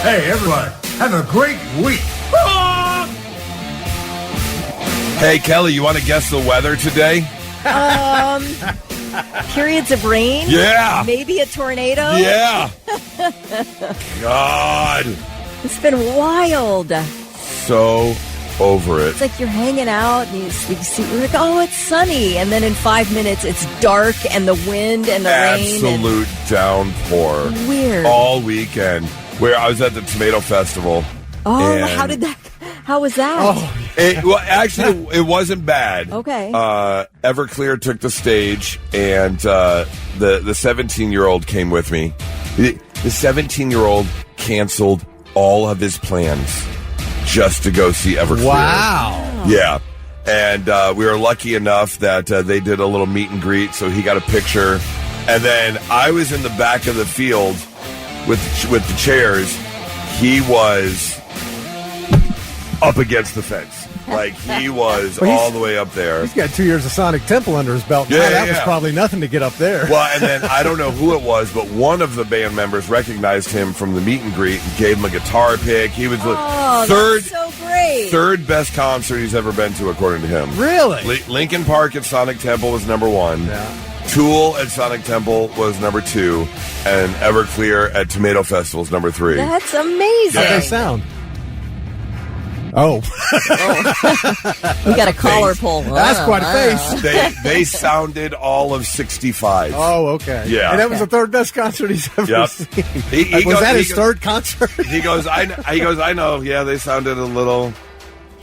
Hey, everyone, have a great week. Hey, Kelly, you want to guess the weather today? Periods of rain? Yeah. Maybe a tornado? Yeah. God. It's been wild. So over it. It's like you're hanging out and you see, you're like, oh, it's sunny. And then in 5 minutes, it's dark and the wind and the rain. Absolute downpour. Weird. All weekend. Where I was at the Tomato Festival. Oh, how was that? Oh, actually, it wasn't bad. Okay. Everclear took the stage, and the 17-year-old came with me. The 17-year-old canceled all of his plans just to go see Everclear. Wow. Yeah. And we were lucky enough that they did a little meet and greet, so he got a picture. And then I was in the back of the field with the chairs. He was up against the fence. Like, he was all the way up there. He's got 2 years of Sonic Temple under his belt. Yeah, that was probably nothing to get up there. Well, and then I don't know who it was, but one of the band members recognized him from the meet and greet and gave him a guitar pick. He was the that's so great. third best concert he's ever been to, according to him. Really? Linkin Park at Sonic Temple was number one. Yeah. Tool at Sonic Temple was number 2, and Everclear at Tomato Festival was number 3. That's amazing. How'd they sound? Oh. We got a collar pull. That's quite a face. They sounded all of 65. Oh, okay. Yeah. And that was the third best concert he's ever seen. Was that his third concert? He goes, I know. Yeah, they sounded a little...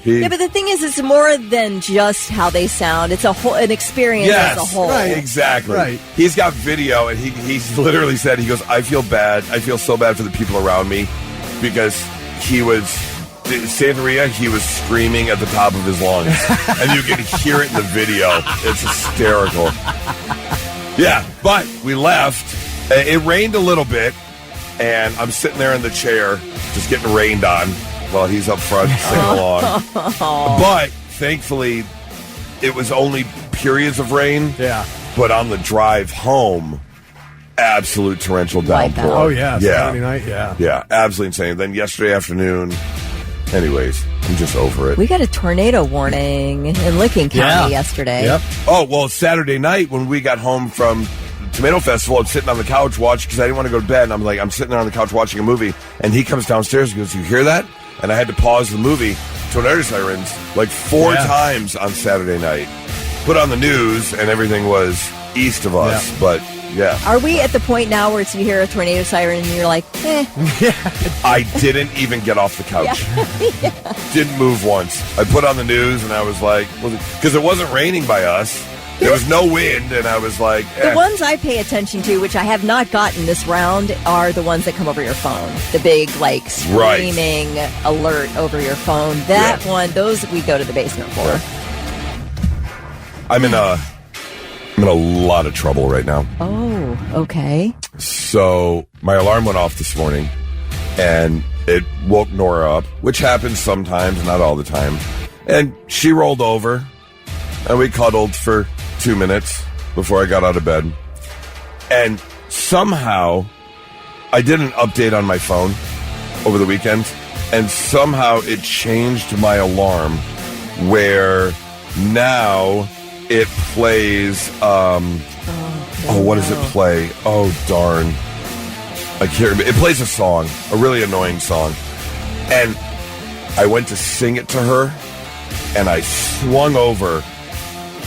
Yeah, but the thing is, it's more than just how they sound. It's an experience as a whole. Right, exactly. Right. He's got video, and he's literally said, he goes, I feel bad. I feel so bad for the people around me because he was... Santeria, he was screaming at the top of his lungs, and you can hear it in the video. It's hysterical. Yeah, but we left. It rained a little bit, and I'm sitting there in the chair, just getting rained on while he's up front singing along. But thankfully, it was only periods of rain. Yeah. But on the drive home, absolute torrential downpour. Oh, yeah. Saturday night, Yeah, absolutely insane. Then yesterday afternoon... Anyways, I'm just over it. We got a tornado warning in Licking County yesterday. Yep. Oh, well, Saturday night when we got home from Tomato Festival, I'm sitting on the couch watching because I didn't want to go to bed. And I'm sitting there on the couch watching a movie, and he comes downstairs and goes, "You hear that?" And I had to pause the movie. Tornado sirens like 4 times on Saturday night. Put on the news, and everything was east of us, but... Yeah. Are we at the point now where you hear a tornado siren and you're like, I didn't even get off the couch. Yeah. Didn't move once. I put on the news and I was like, because it wasn't raining by us. There was no wind, and I was like, The ones I pay attention to, which I have not gotten this round, are the ones that come over your phone. The big, like, screaming alert over your phone. That one, those we go to the basement for. Yeah. I'm in a lot of trouble right now. Oh, okay. So my alarm went off this morning, and it woke Nora up, which happens sometimes, not all the time. And she rolled over, and we cuddled for 2 minutes before I got out of bed. And somehow, I did an update on my phone over the weekend, and somehow it changed my alarm where now... It plays, what does it play? Oh, darn. I can't remember. It plays a song, a really annoying song. And I went to sing it to her, and I swung over,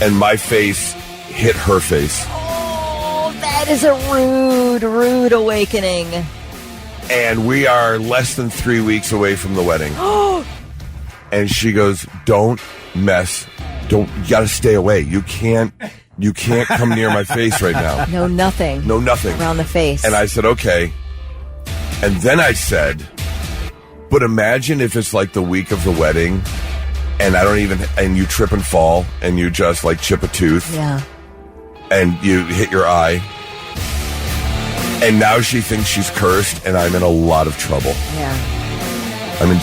and my face hit her face. Oh, that is a rude awakening. And we are less than 3 weeks away from the wedding. And she goes, don't mess. You gotta stay away. You can't come near my face right now. No nothing around the face. And I said, okay. And then I said, but imagine if it's like the week of the wedding, and and you trip and fall, and you just like chip a tooth. Yeah. And you hit your eye. And now she thinks she's cursed, and I'm in a lot of trouble. Yeah. I mean,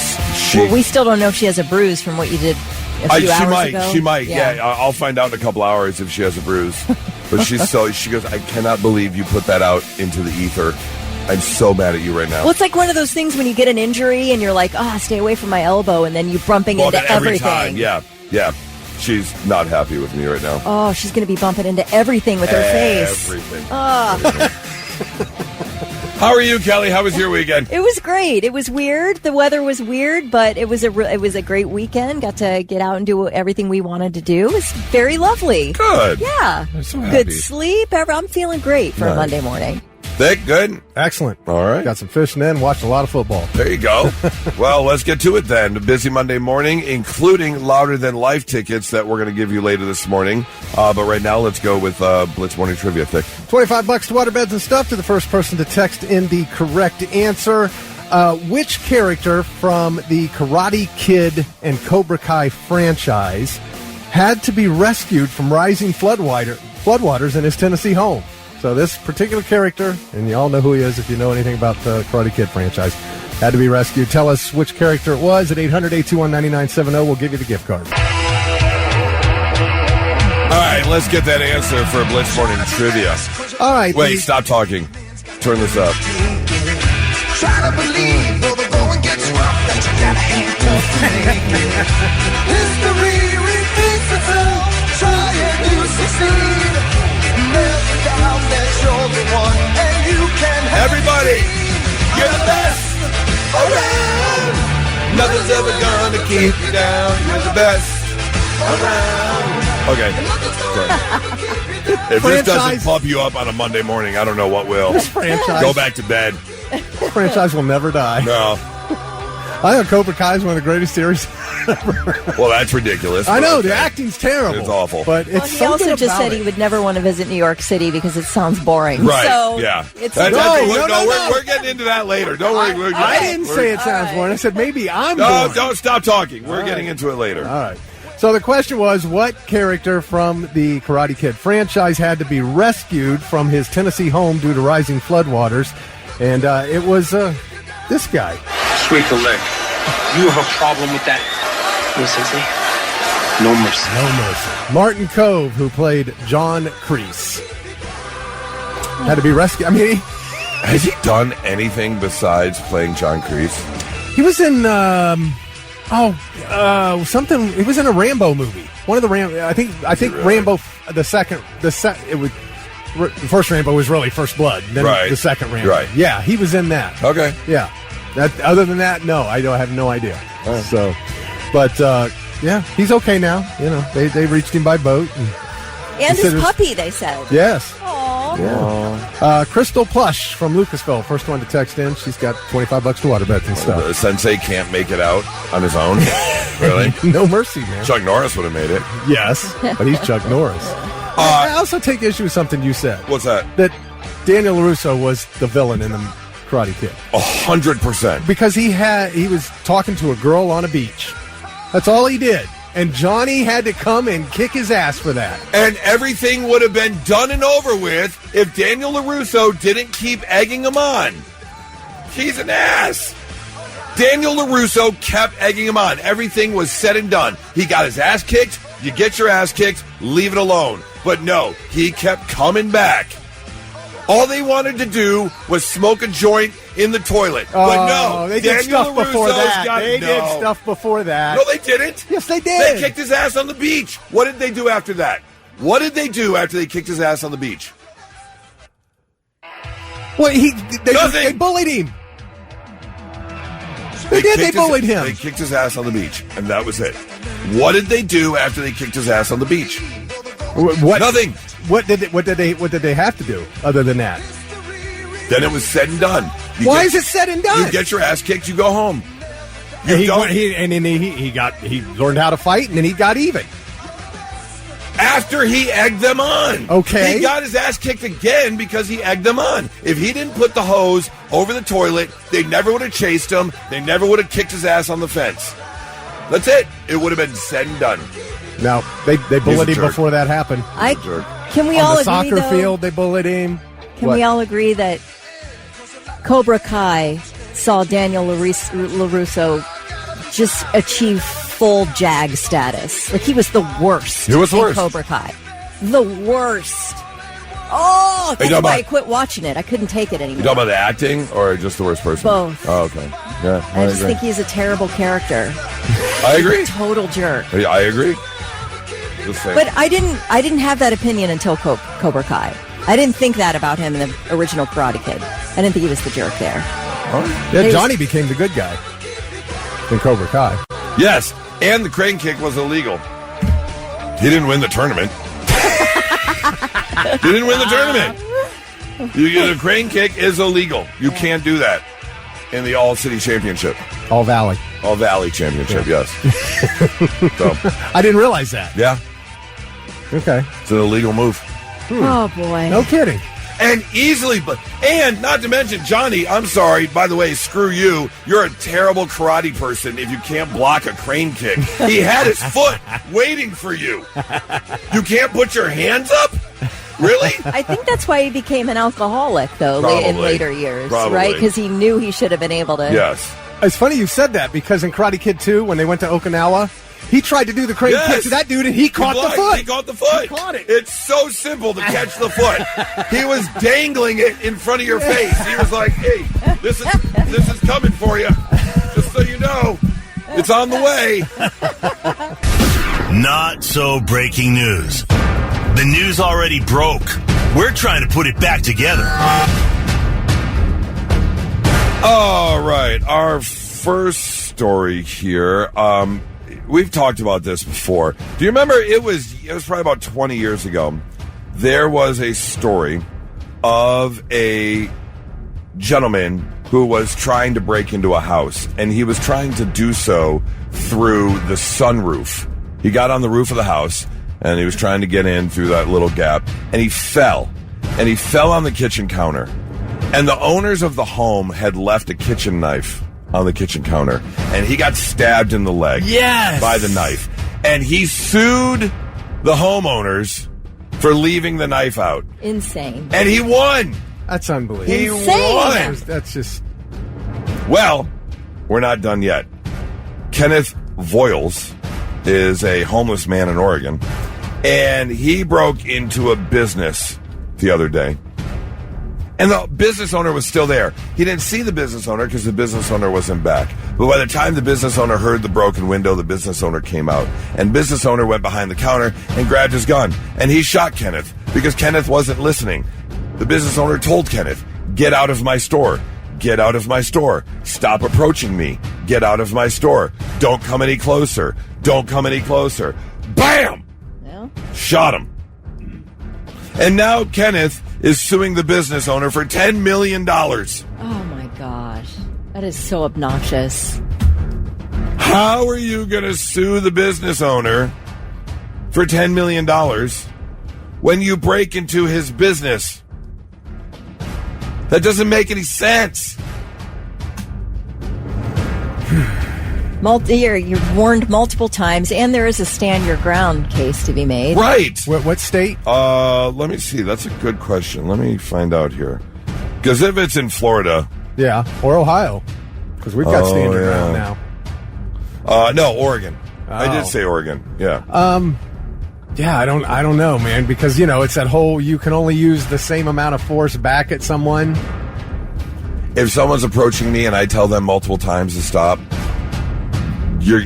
well, we still don't know if she has a bruise from what you did a few hours ago. She might. Yeah. I'll find out in a couple hours if she has a bruise. But she goes, I cannot believe you put that out into the ether. I'm so mad at you right now. Well, it's like one of those things when you get an injury and you're like, stay away from my elbow, and then you're bumping into everything. Time, yeah. She's not happy with me right now. Oh, she's going to be bumping into everything with her face. Everything. Oh. How are you, Kelly? How was your weekend? It was great. It was weird. The weather was weird, but it was a great weekend. Got to get out and do everything we wanted to do. It was very lovely. Good. Yeah. I'm so happy. Good sleep. I'm feeling great for a Monday morning. Thick, good? Excellent. All right. Got some fish and then watched a lot of football. There you go. Well, let's get to it then. A busy Monday morning, including Louder Than Life tickets that we're going to give you later this morning. But right now, let's go with Blitz Morning Trivia. Thick. $25 to waterbeds and stuff to the first person to text in the correct answer. Which character from the Karate Kid and Cobra Kai franchise had to be rescued from rising floodwaters in his Tennessee home? So this particular character, and you all know who he is if you know anything about the Karate Kid franchise, had to be rescued. Tell us which character it was at 800-821-9970. We'll give you the gift card. All right, let's get that answer for Blitz Morning Trivia. All right. Wait, stop talking. Turn this up. Try to believe, though the going gets rough, that you gotta handle history repeats itself. Try and you succeed. Never doubt that you're the one, and you can have Everybody, you're the best around. Nothing's ever gonna keep you down. You're the best around. Okay. If this doesn't pump you up on a Monday morning, I don't know what will. This franchise. Go back to bed. This franchise will never die. No. I think Cobra Kai is one of the greatest series ever. Well, that's ridiculous. I know, okay. The acting's terrible. It's awful. But it's he also just said he would never want to visit New York City because it sounds boring. Right, so yeah. We're We're getting into that later. Don't worry. I didn't say it sounds boring. I said maybe I'm No, boring. don't stop talking. We're getting into it later. All right. So the question was, what character from the Karate Kid franchise had to be rescued from his Tennessee home due to rising floodwaters? And it was this guy. Sweep the leg. You have a problem with that? No, Sensei. No mercy. No mercy. Martin Cove, who played John Kreese, had to be rescued. I mean, has he done anything besides playing John Kreese? He was in something. He was in a Rambo movie. One of the Rambo. I think really? Rambo the first Rambo was really First Blood. Then the second Rambo. Right. Yeah, he was in that. Okay. Yeah. Other than that, no, I have no idea. Right. So, but yeah, he's okay now. You know, they reached him by boat and his puppy. They said yes. Aww. Yeah. Crystal Plush from Lucasville, first one to text in. She's got $25 to waterbeds and stuff. The Sensei can't make it out on his own. Really? No mercy, man. Chuck Norris would have made it. Yes, but he's Chuck Norris. I also take issue with something you said. What's that? That Daniel LaRusso was the villain in the Karate Kid. 100%. Because he was talking to a girl on a beach. That's all he did. And Johnny had to come and kick his ass for that. And everything would have been done and over with if Daniel LaRusso didn't keep egging him on. He's an ass. Daniel LaRusso kept egging him on. Everything was said and done. He got his ass kicked. You get your ass kicked. Leave it alone. But no, he kept coming back. All they wanted to do was smoke a joint in the toilet. But no, they did Daniel stuff before LaRusso's that. They did stuff before that. No, they didn't. Yes, they did. They kicked his ass on the beach. What did they do after that? What did they do after they kicked his ass on the beach? Well, they bullied him. They bullied him. They kicked his ass on the beach, and that was it. What did they do after they kicked his ass on the beach? What? Nothing. What did they have to do other than that? Then it was said and done. Why is it said and done? You get your ass kicked, you go home. He learned how to fight, and then he got even. After he egged them on. Okay. He got his ass kicked again because he egged them on. If he didn't put the hose over the toilet, they never would have chased him. They never would have kicked his ass on the fence. That's it. It would have been said and done. No, they bullied him before that happened. Can we on all the agree, soccer field, they bullied him. Can we all agree that Cobra Kai saw Daniel LaRusso just achieve full Jag status? Like, he was the worst. He was the worst. Cobra Kai. The worst. Oh, that's talking why I about- quit watching it. I couldn't take it anymore. You talking about the acting or just the worst person? Both. Oh, okay. Yeah, I just agree. think he's a terrible character. I agree. Total jerk. I agree. Just saying. But I didn't have that opinion until Cobra Kai. I didn't think that about him in the original Karate Kid. I didn't think he was the jerk there. Yeah, Johnny became the good guy in Cobra Kai. Yes, and the crane kick was illegal. He didn't win the tournament. He didn't win the tournament. The crane kick is illegal. You can't do that in the All-City Championship. All Valley. All Valley Championship, yes. So, I didn't realize that. yeah, Okay. it's an illegal move. Oh, boy. No kidding. And easily, and not to mention, Johnny, I'm sorry, by the way, screw you. You're a terrible karate person if you can't block a crane kick. He had his foot waiting for you. You can't put your hands up? Really? I think that's why he became an alcoholic, though, in Probably. later years, Probably. right? Because he knew he should have been able to. Yes. It's funny you said that because in Karate Kid 2, when they went to Okinawa, he tried to do the crane kick to that dude and he caught the foot. He caught the foot. He caught it. It's so simple to catch the foot. He was dangling it in front of your face. He was like, hey, this is coming for you. Just so you know. It's on the way. Not so breaking news. The news already broke. We're trying to put it back together. All right. Our first story here. We've talked about this before. Do you remember it was probably about 20 years ago. There was a story of a gentleman who was trying to break into a house, and he was trying to do so through the sunroof. He got on the roof of the house, and he was trying to get in through that little gap, and he fell. And he fell on the kitchen counter. And the owners of the home had left a kitchen knife on the kitchen counter, and he got stabbed in the leg by the knife. And he sued the homeowners for leaving the knife out. Insane. And he won. That's unbelievable. He Insane. won. That's just... Well, we're not done yet. Kenneth Voiles is a homeless man in Oregon, and he broke into a business the other day. And the business owner was still there. He didn't see the business owner because the business owner wasn't back. But by the time the business owner heard the broken window, the business owner came out. And business owner went behind the counter and grabbed his gun. And he shot Kenneth because Kenneth wasn't listening. The business owner told Kenneth, "Get out of my store. Get out of my store. Stop approaching me. Get out of my store. Don't come any closer. Don't come any closer." Bam! Well, Shot him. And now Kenneth is suing the business owner for $10 million. oh, my gosh. That is so obnoxious. How are you going to sue the business owner for $10 million when you break into his business? That doesn't make any sense. You're warned multiple times, and there is a stand your ground case to be made. Right. What state? Let me see. That's a good question. Let me find out here. Because if it's in Florida... Yeah, or Ohio. Because we've got stand your ground now. No, Oregon. Oh. I did say Oregon. Yeah. Yeah, I don't know, man, because it's that whole you can only use the same amount of force back at someone. If someone's approaching me and I tell them multiple times to stop, you're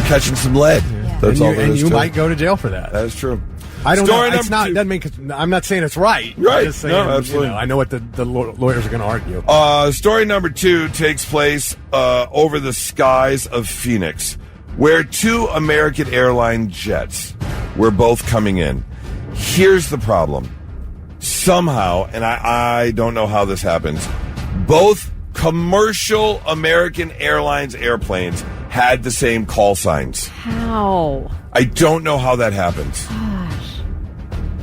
catching some lead. Yeah. That's all And there is you to might it. go to jail for that. That's true. I don't Story know. It's number not. two. Doesn't mean. I'm not saying it's right. Right. I'm just saying, No, absolutely. I know what the lawyers are going to argue. Story number 2 takes place over the skies of Phoenix, where 2 American airline jets were both coming in. Here's the problem. Somehow, and I don't know how this happens, both commercial American Airlines airplanes had the same call signs. How? I don't know how that happens. Gosh.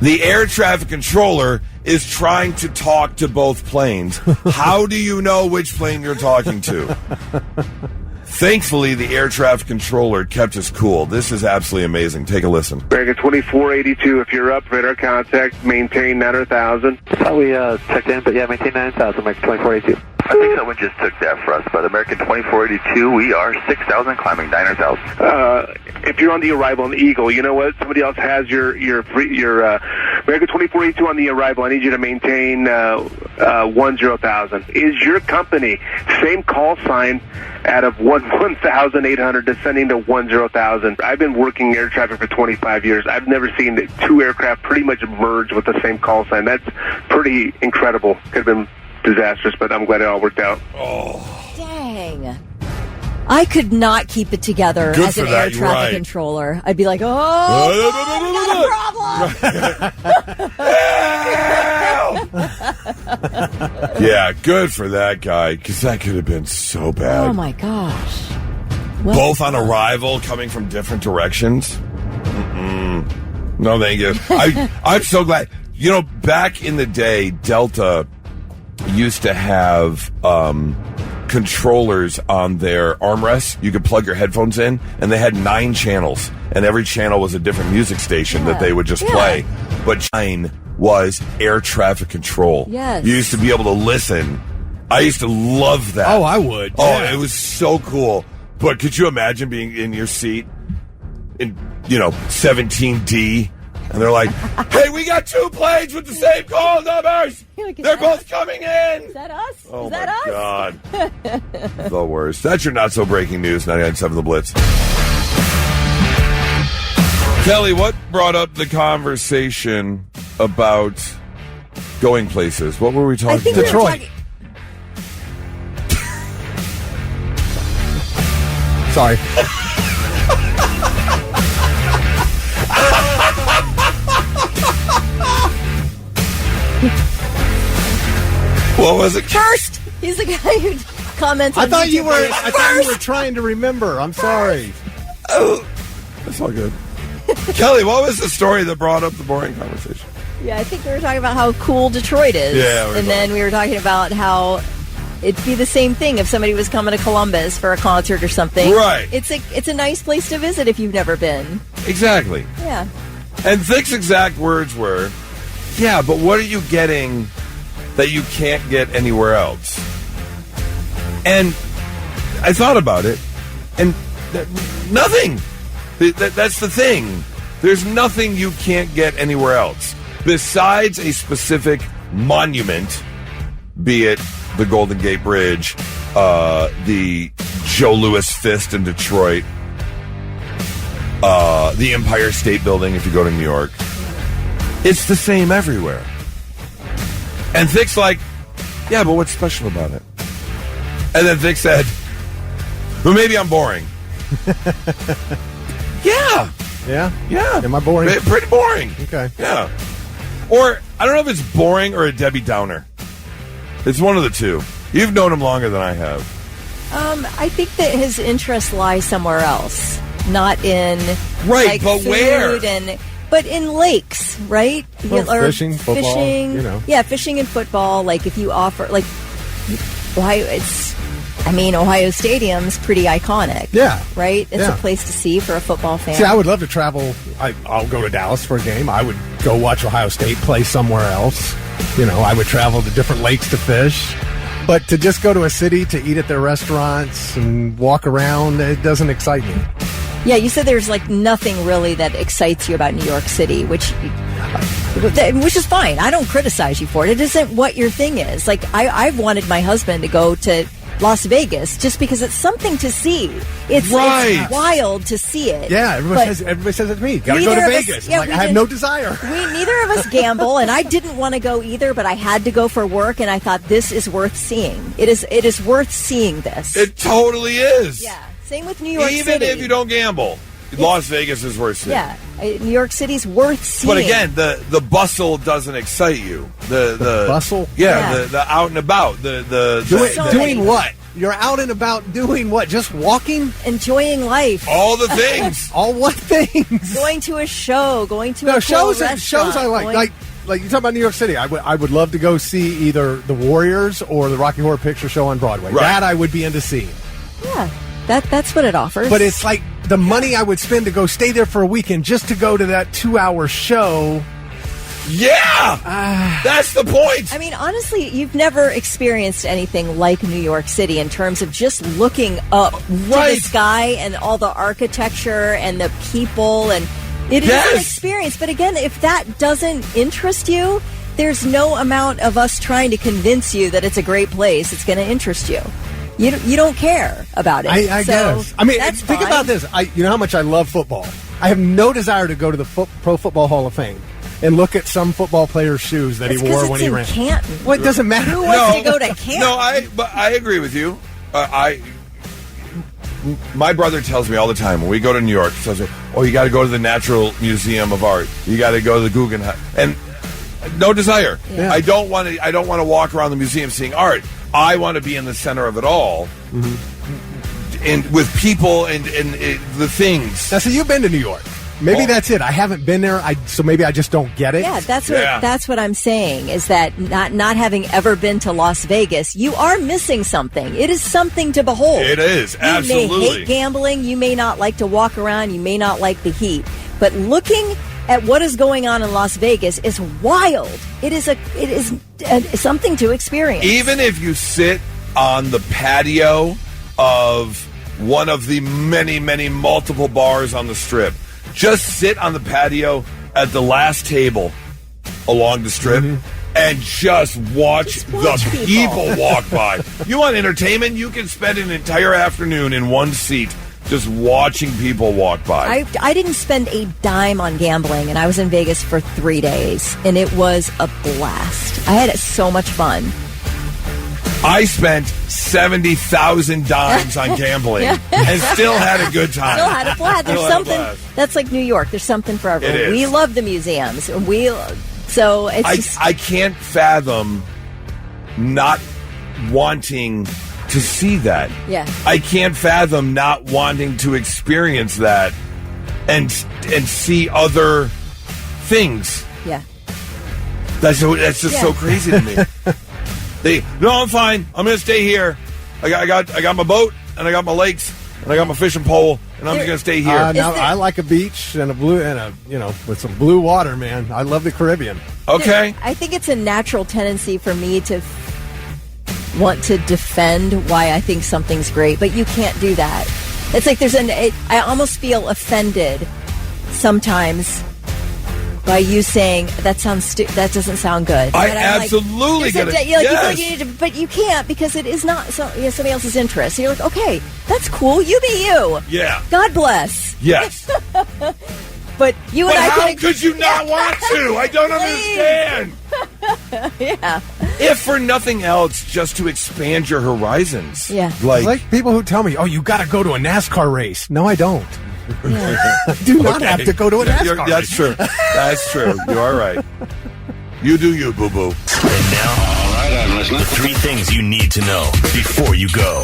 The air traffic controller is trying to talk to both planes. How do you know which plane you're talking to? Thankfully, the air traffic controller kept us cool. This is absolutely amazing. Take a listen. American 2482, if you're up, radar contact, maintain 9,000. Thought we checked in, but yeah, maintain 9,000, American 2482. I think someone just took that for us, but American 2482, we are 6,000 climbing 9,000. If you're on the arrival on the Eagle, you know what? Somebody else has your American 2482 on the arrival. I need you to maintain 10,000. Is your company same call sign out of 1,800 descending to 10,000? I've been working air traffic for 25 years. I've never seen the two aircraft pretty much merge with the same call sign. That's pretty incredible. Could have been disastrous, but I'm glad it all worked out. Oh. Dang. I could not keep it together Good as for an that, air you're traffic right. controller. I'd be like, oh, we got a problem. Yeah, good for that guy, because that could have been so bad. Oh, my gosh. What Both on arrival, coming from different directions. Mm-mm. No, thank you. I'm so glad. You know, back in the day, Delta used to have controllers on their armrests. You could plug your headphones in, and they had 9 channels, and every channel was a different music station that they would just play. But 9 was air traffic control. Yes. You used to be able to listen. I used to love that. Oh, I would. Oh, Yeah. it was so cool. But could you imagine being in your seat in, 17D, and they're like, hey, we got 2 planes with the same call numbers. They're both coming in. Is that us? Oh, Is that my us? God. The worst. That's your not so breaking news, 99.7 The Blitz. Kelly, what brought up the conversation about going places? What were we talking I think about? Detroit. Sorry. What was it? First, he's the guy who comments on I thought you YouTube were trying to remember. I'm sorry. Oh, that's all good. Kelly, what was the story that brought up the boring conversation? Yeah, I think we were talking about how cool Detroit is. Yeah, and then we were talking about how it'd be the same thing if somebody was coming to Columbus for a concert or something. Right. It's a nice place to visit if you've never been. Exactly. Yeah. And Thick's exact words were, yeah, but what are you getting that you can't get anywhere else? And I thought about it, and nothing. That's the thing. There's nothing you can't get anywhere else besides a specific monument, be it the Golden Gate Bridge, the Joe Louis Fist in Detroit, the Empire State Building if you go to New York. It's the same everywhere. And Thick's like, yeah, but what's special about it? And then Thick said, well, maybe I'm boring. Yeah. Yeah? Yeah. Am I boring? Pretty boring. Okay. Yeah. Or, I don't know if it's boring or a Debbie Downer. It's one of the two. You've known him longer than I have. I think that his interests lie somewhere else, not in Right, but food where? But in lakes, right? Well, fishing, football, Yeah, fishing and football. Like if you offer, like Ohio Stadium's pretty iconic. Yeah. Right? It's Yeah. a place to see for a football fan. See, I would love to travel. I'll go to Dallas for a game. I would go watch Ohio State play somewhere else. I would travel to different lakes to fish. But to just go to a city to eat at their restaurants and walk around, it doesn't excite me. Yeah, you said there's nothing really that excites you about New York City, which is fine. I don't criticize you for it. It isn't what your thing is. I've wanted my husband to go to Las Vegas just because it's something to see. It's wild to see it. Yeah, everybody says it to me. Gotta go to Vegas. I have no desire. Neither of us gamble, and I didn't want to go either, but I had to go for work, and I thought this is worth seeing. It is worth seeing this. It totally is. Yeah. Same with New York City. Even if you don't gamble, Las Vegas is worth seeing. Yeah, New York City's worth seeing. But again, the bustle doesn't excite you. The bustle? Yeah, the out and about. Doing what? You're out and about doing what? Just walking? Enjoying life. All the things. All what things? Going to a show. Going to a shows. restaurant. Shows I like. Like you talk about New York City. I would love to go see either the Warriors or the Rocky Horror Picture Show on Broadway. Right. That I would be into seeing. Yeah, that's what it offers. But it's like the money I would spend to go stay there for a weekend just to go to that 2-hour show. Yeah! That's the point! I mean, honestly, you've never experienced anything like New York City in terms of just looking up to the sky and all the architecture and the people, and it is an experience. But again, if that doesn't interest you, there's no amount of us trying to convince you that it's a great place. It's going to interest you. You don't care about it. I guess. I mean, that's think fine. about this. You know how much I love football. I have no desire to go to the Pro Football Hall of Fame and look at some football player's shoes that he wore when he ran. Canton. Well, it doesn't matter. Who wants to go to Canton? No, but I agree with you. My brother tells me all the time when we go to New York, he tells me, "Oh, you got to go to the Natural Museum of Art. You got to go to the Guggenheim." And no desire. Yeah. I don't want to walk around the museum seeing art. I want to be in the center of it all, and with people and the things. Now, so you've been to New York. Maybe that's it. I haven't been there, so maybe I just don't get it. Yeah, that's what I'm saying, is that not having ever been to Las Vegas, you are missing something. It is something to behold. It is, absolutely. You may hate gambling, you may not like to walk around, you may not like the heat, but looking at what is going on in Las Vegas is wild. It is something to experience. Even if you sit on the patio of one of the many, many multiple bars on the Strip, just sit on the patio at the last table along the Strip and just watch the people walk by. You want entertainment? You can spend an entire afternoon in one seat just watching people walk by. I didn't spend a dime on gambling, and I was in Vegas for 3 days, and it was a blast. I had so much fun. I spent 70,000 dimes on gambling and still had a good time. Still had a blast. There's something that's like New York. There's something for everyone. It is. We love the museums. So it's I can't fathom not wanting to see that. Yeah. I can't fathom not wanting to experience that and see other things. Yeah. That's just so crazy to me. No, I'm fine. I'm going to stay here. I got my boat, and I got my lakes, and I got my fishing pole, and I'm just going to stay here. Now, I like a beach and with some blue water, man. I love the Caribbean. Okay. I think it's a natural tendency for me to want to defend why I think something's great, but you can't do that. It's like I almost feel offended sometimes by you saying that that doesn't sound good. I absolutely get it. You feel like you need to, but you can't because it is not somebody else's interest. So you're like, okay, that's cool. You be you. Yeah. God bless. Yes. But you and I how could you not want to? I don't understand. Yeah. If for nothing else, just to expand your horizons. Yeah. Like people who tell me, "Oh, you got to go to a NASCAR race." No, I don't. Yeah. I do not have to go to a NASCAR race. That's true. That's true. You are right. You do you, boo-boo. And now, all right, I'm listening. The 3 things you need to know before you go.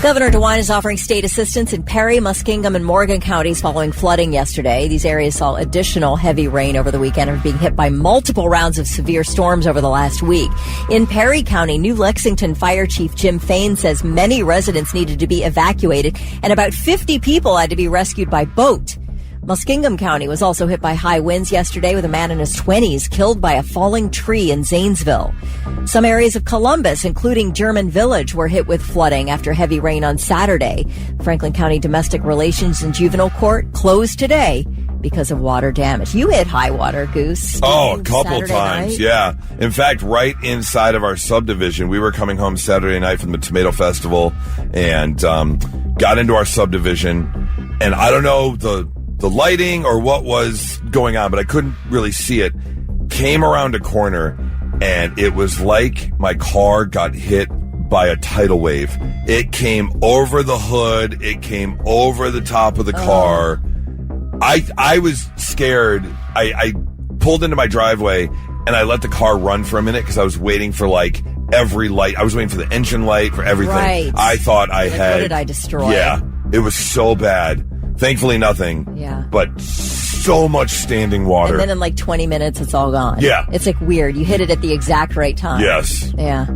Governor DeWine is offering state assistance in Perry, Muskingum, and Morgan counties following flooding yesterday. These areas saw additional heavy rain over the weekend and are being hit by multiple rounds of severe storms over the last week. In Perry County, New Lexington Fire Chief Jim Fain says many residents needed to be evacuated and about 50 people had to be rescued by boat. Muskingum County was also hit by high winds yesterday with a man in his 20s killed by a falling tree in Zanesville. Some areas of Columbus, including German Village, were hit with flooding after heavy rain on Saturday. Franklin County Domestic Relations and Juvenile Court closed today because of water damage. You hit high water, Goose. Oh, a couple Saturday times, night? yeah. In fact, right inside of our subdivision, we were coming home Saturday night from the Tomato Festival and got into our subdivision. And I don't know the lighting or what was going on, but I couldn't really see it. Came around a corner, and it was like my car got hit by a tidal wave. It came over the hood. It came over the top of the car. I was scared. I pulled into my driveway, and I let the car run for a minute because I was waiting for, like, every light. I was waiting for the engine light, for everything. Right. I thought I had... What did I destroy? Yeah. It was so bad. Thankfully, nothing. Yeah. But so much standing water. And then in like 20 minutes, it's all gone. Yeah. It's like weird. You hit it at the exact right time. Yes. Yeah.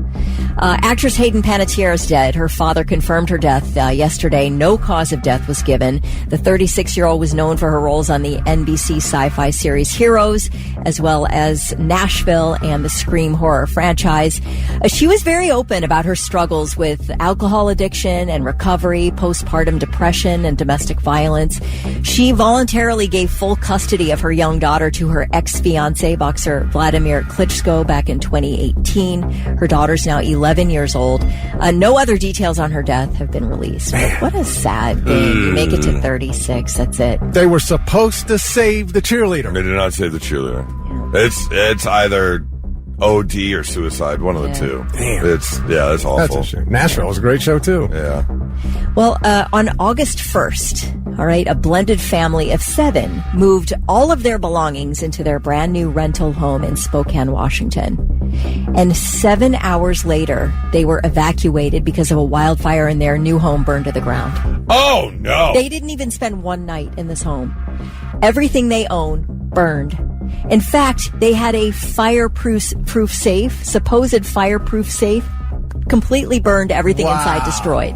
Actress Hayden Panettiere is dead. Her father confirmed her death yesterday. No cause of death was given. The 36-year-old was known for her roles on the NBC sci-fi series Heroes, as well as Nashville and the Scream horror franchise. She was very open about her struggles with alcohol addiction and recovery, postpartum depression, and domestic violence. She voluntarily gave full custody of her young daughter to her ex-fiancé, boxer Vladimir Klitschko, back in 2018. Her daughter's now 11 years old. No other details on her death have been released. But what a sad thing. You make it to 36. That's it. They were supposed to save the cheerleader. They did not save the cheerleader. Yeah. It's either OD or suicide, one of the two. Damn. It's awful. That's a shame. Nashville was a great show, too. Yeah. Well, on August 1st, all right, a blended family of 7 moved all of their belongings into their brand new rental home in Spokane, Washington. And 7 hours later, they were evacuated because of a wildfire and their new home burned to the ground. Oh, no. They didn't even spend one night in this home. Everything they own burned. In fact, they had a fireproof safe, supposed fireproof safe, completely burned, everything inside destroyed.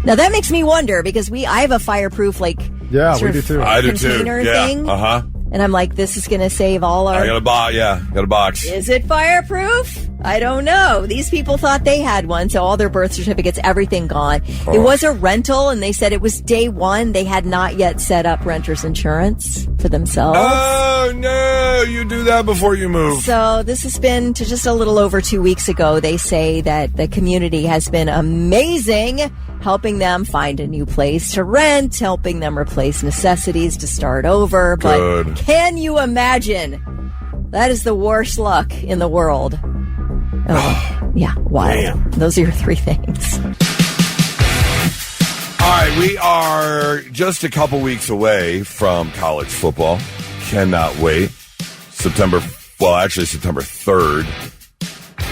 Now that makes me wonder because I have a fireproof we do too. I do too. Container Yeah. thing. Uh-huh. And I'm like, this is going to save all our... I got a box. Is it fireproof? I don't know. These people thought they had one, so all their birth certificates, everything gone. Oh. It was a rental, and they said it was day 1. They had not yet set up renter's insurance for themselves. Oh, no. You do that before you move. So this has been to just a little over 2 weeks ago. They say that the community has been amazing, helping them find a new place to rent, helping them replace necessities to start over. Good. But can you imagine? That is the worst luck in the world. Oh, yeah, wild. Damn. Those are your 3 things. All right, we are just a couple weeks away from college football. Cannot wait. September 3rd,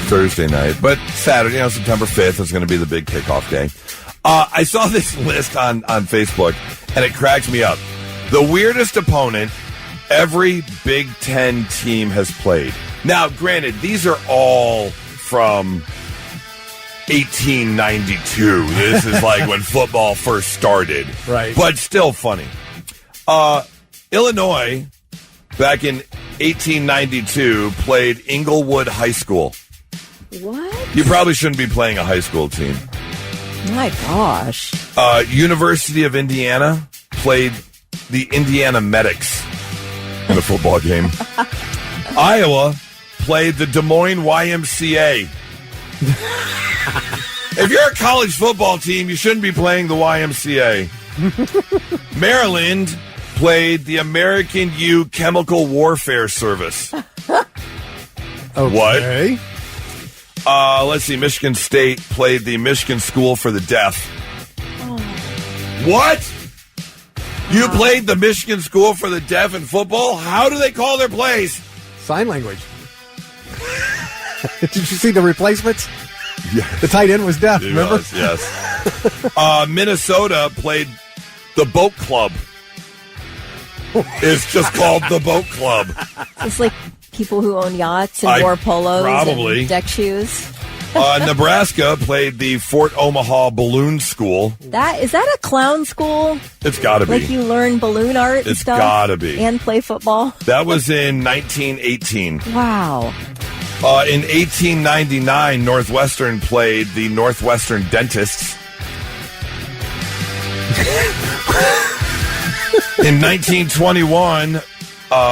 Thursday night. But Saturday, September 5th is going to be the big kickoff day. I saw this list on Facebook, and it cracked me up. The weirdest opponent every Big Ten team has played. Now, granted, these are all from 1892. This is like when football first started. Right. But still funny. Illinois, back in 1892, played Inglewood High School. What? You probably shouldn't be playing a high school team. My gosh. University of Indiana played the Indiana Medics in a football game. Iowa played the Des Moines YMCA. If you're a college football team, you shouldn't be playing the YMCA. Maryland played the American U Chemical Warfare Service. Okay. What? Let's see. Michigan State played the Michigan School for the Deaf. Oh. What? You played the Michigan School for the Deaf in football? How do they call their plays? Sign language. Did you see the replacements? Yeah. The tight end was deaf, remember? Yes. Minnesota played the Boat Club. It's just called the Boat Club. It's like people who own yachts and wore polos and deck shoes. Nebraska played the Fort Omaha Balloon School. Is that a clown school? It's got to be. Like you learn balloon art and It's stuff? gotta be. And play football? That was in 1918. Wow. In 1899, Northwestern played the Northwestern Dentists. In 1921,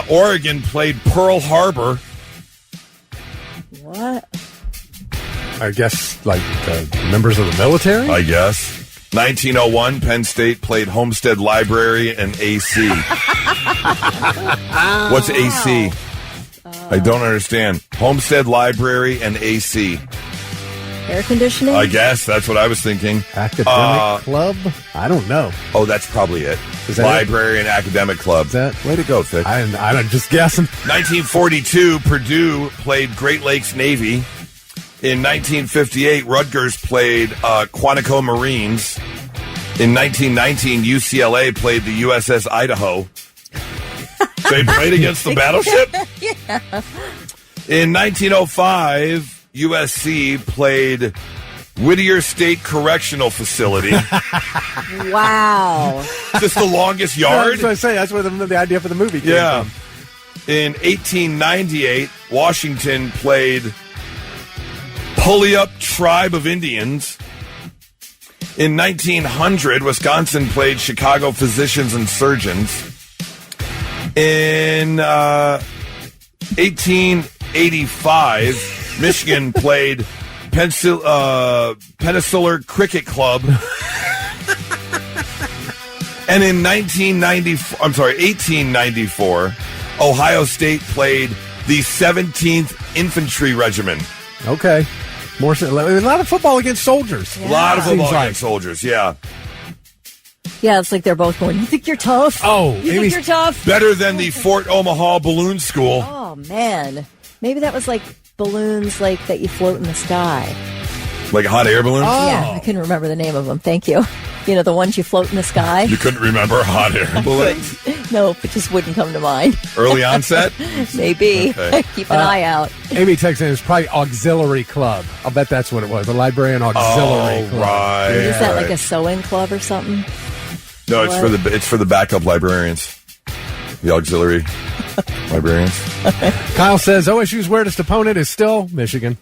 Oregon played Pearl Harbor. What? I guess, like, members of the military? I guess. 1901, Penn State played Homestead Library and AC. What's AC? I don't understand. Homestead Library and AC. Air conditioning? I guess that's what I was thinking. Academic club? I don't know. Oh, that's probably it. Is that Library and Academic Club. Is that? Way to go, Thick. I'm just guessing. 1942, Purdue played Great Lakes Navy. In 1958, Rutgers played Quantico Marines. In 1919, UCLA played the USS Idaho. They played against the battleship? Yeah. In 1905, USC played Whittier State Correctional Facility. Wow. Just the longest I yard. was going to say, that's where the idea for the movie came Yeah. from. In 1898, Washington played Pulliup Tribe of Indians. In 1900, Wisconsin played Chicago Physicians and Surgeons. In 1885, Michigan played Peninsular Cricket Club. And in 1894, Ohio State played the 17th Infantry Regiment. Okay. A lot of football against soldiers. A lot of football Seems like. against soldiers, yeah. Yeah, it's like they're both going, you think you're tough? Oh, you think you're tough? Better than the Fort Omaha Balloon School. Oh, man. Maybe that was like balloons like that you float in the sky. Like hot air balloons? Yeah, I couldn't remember the name of them. Thank you. You know, the ones you float in the sky? You couldn't remember hot air balloons? Nope, it just wouldn't come to mind. Early onset? Maybe. Okay. Keep an eye out. Amy texted in, it's probably Auxiliary Club. I'll bet that's what it was. The Librarian Auxiliary Club. Right. Is that like a sewing club or something? No, it's for the backup librarians. The auxiliary librarians. Kyle says OSU's weirdest opponent is still Michigan.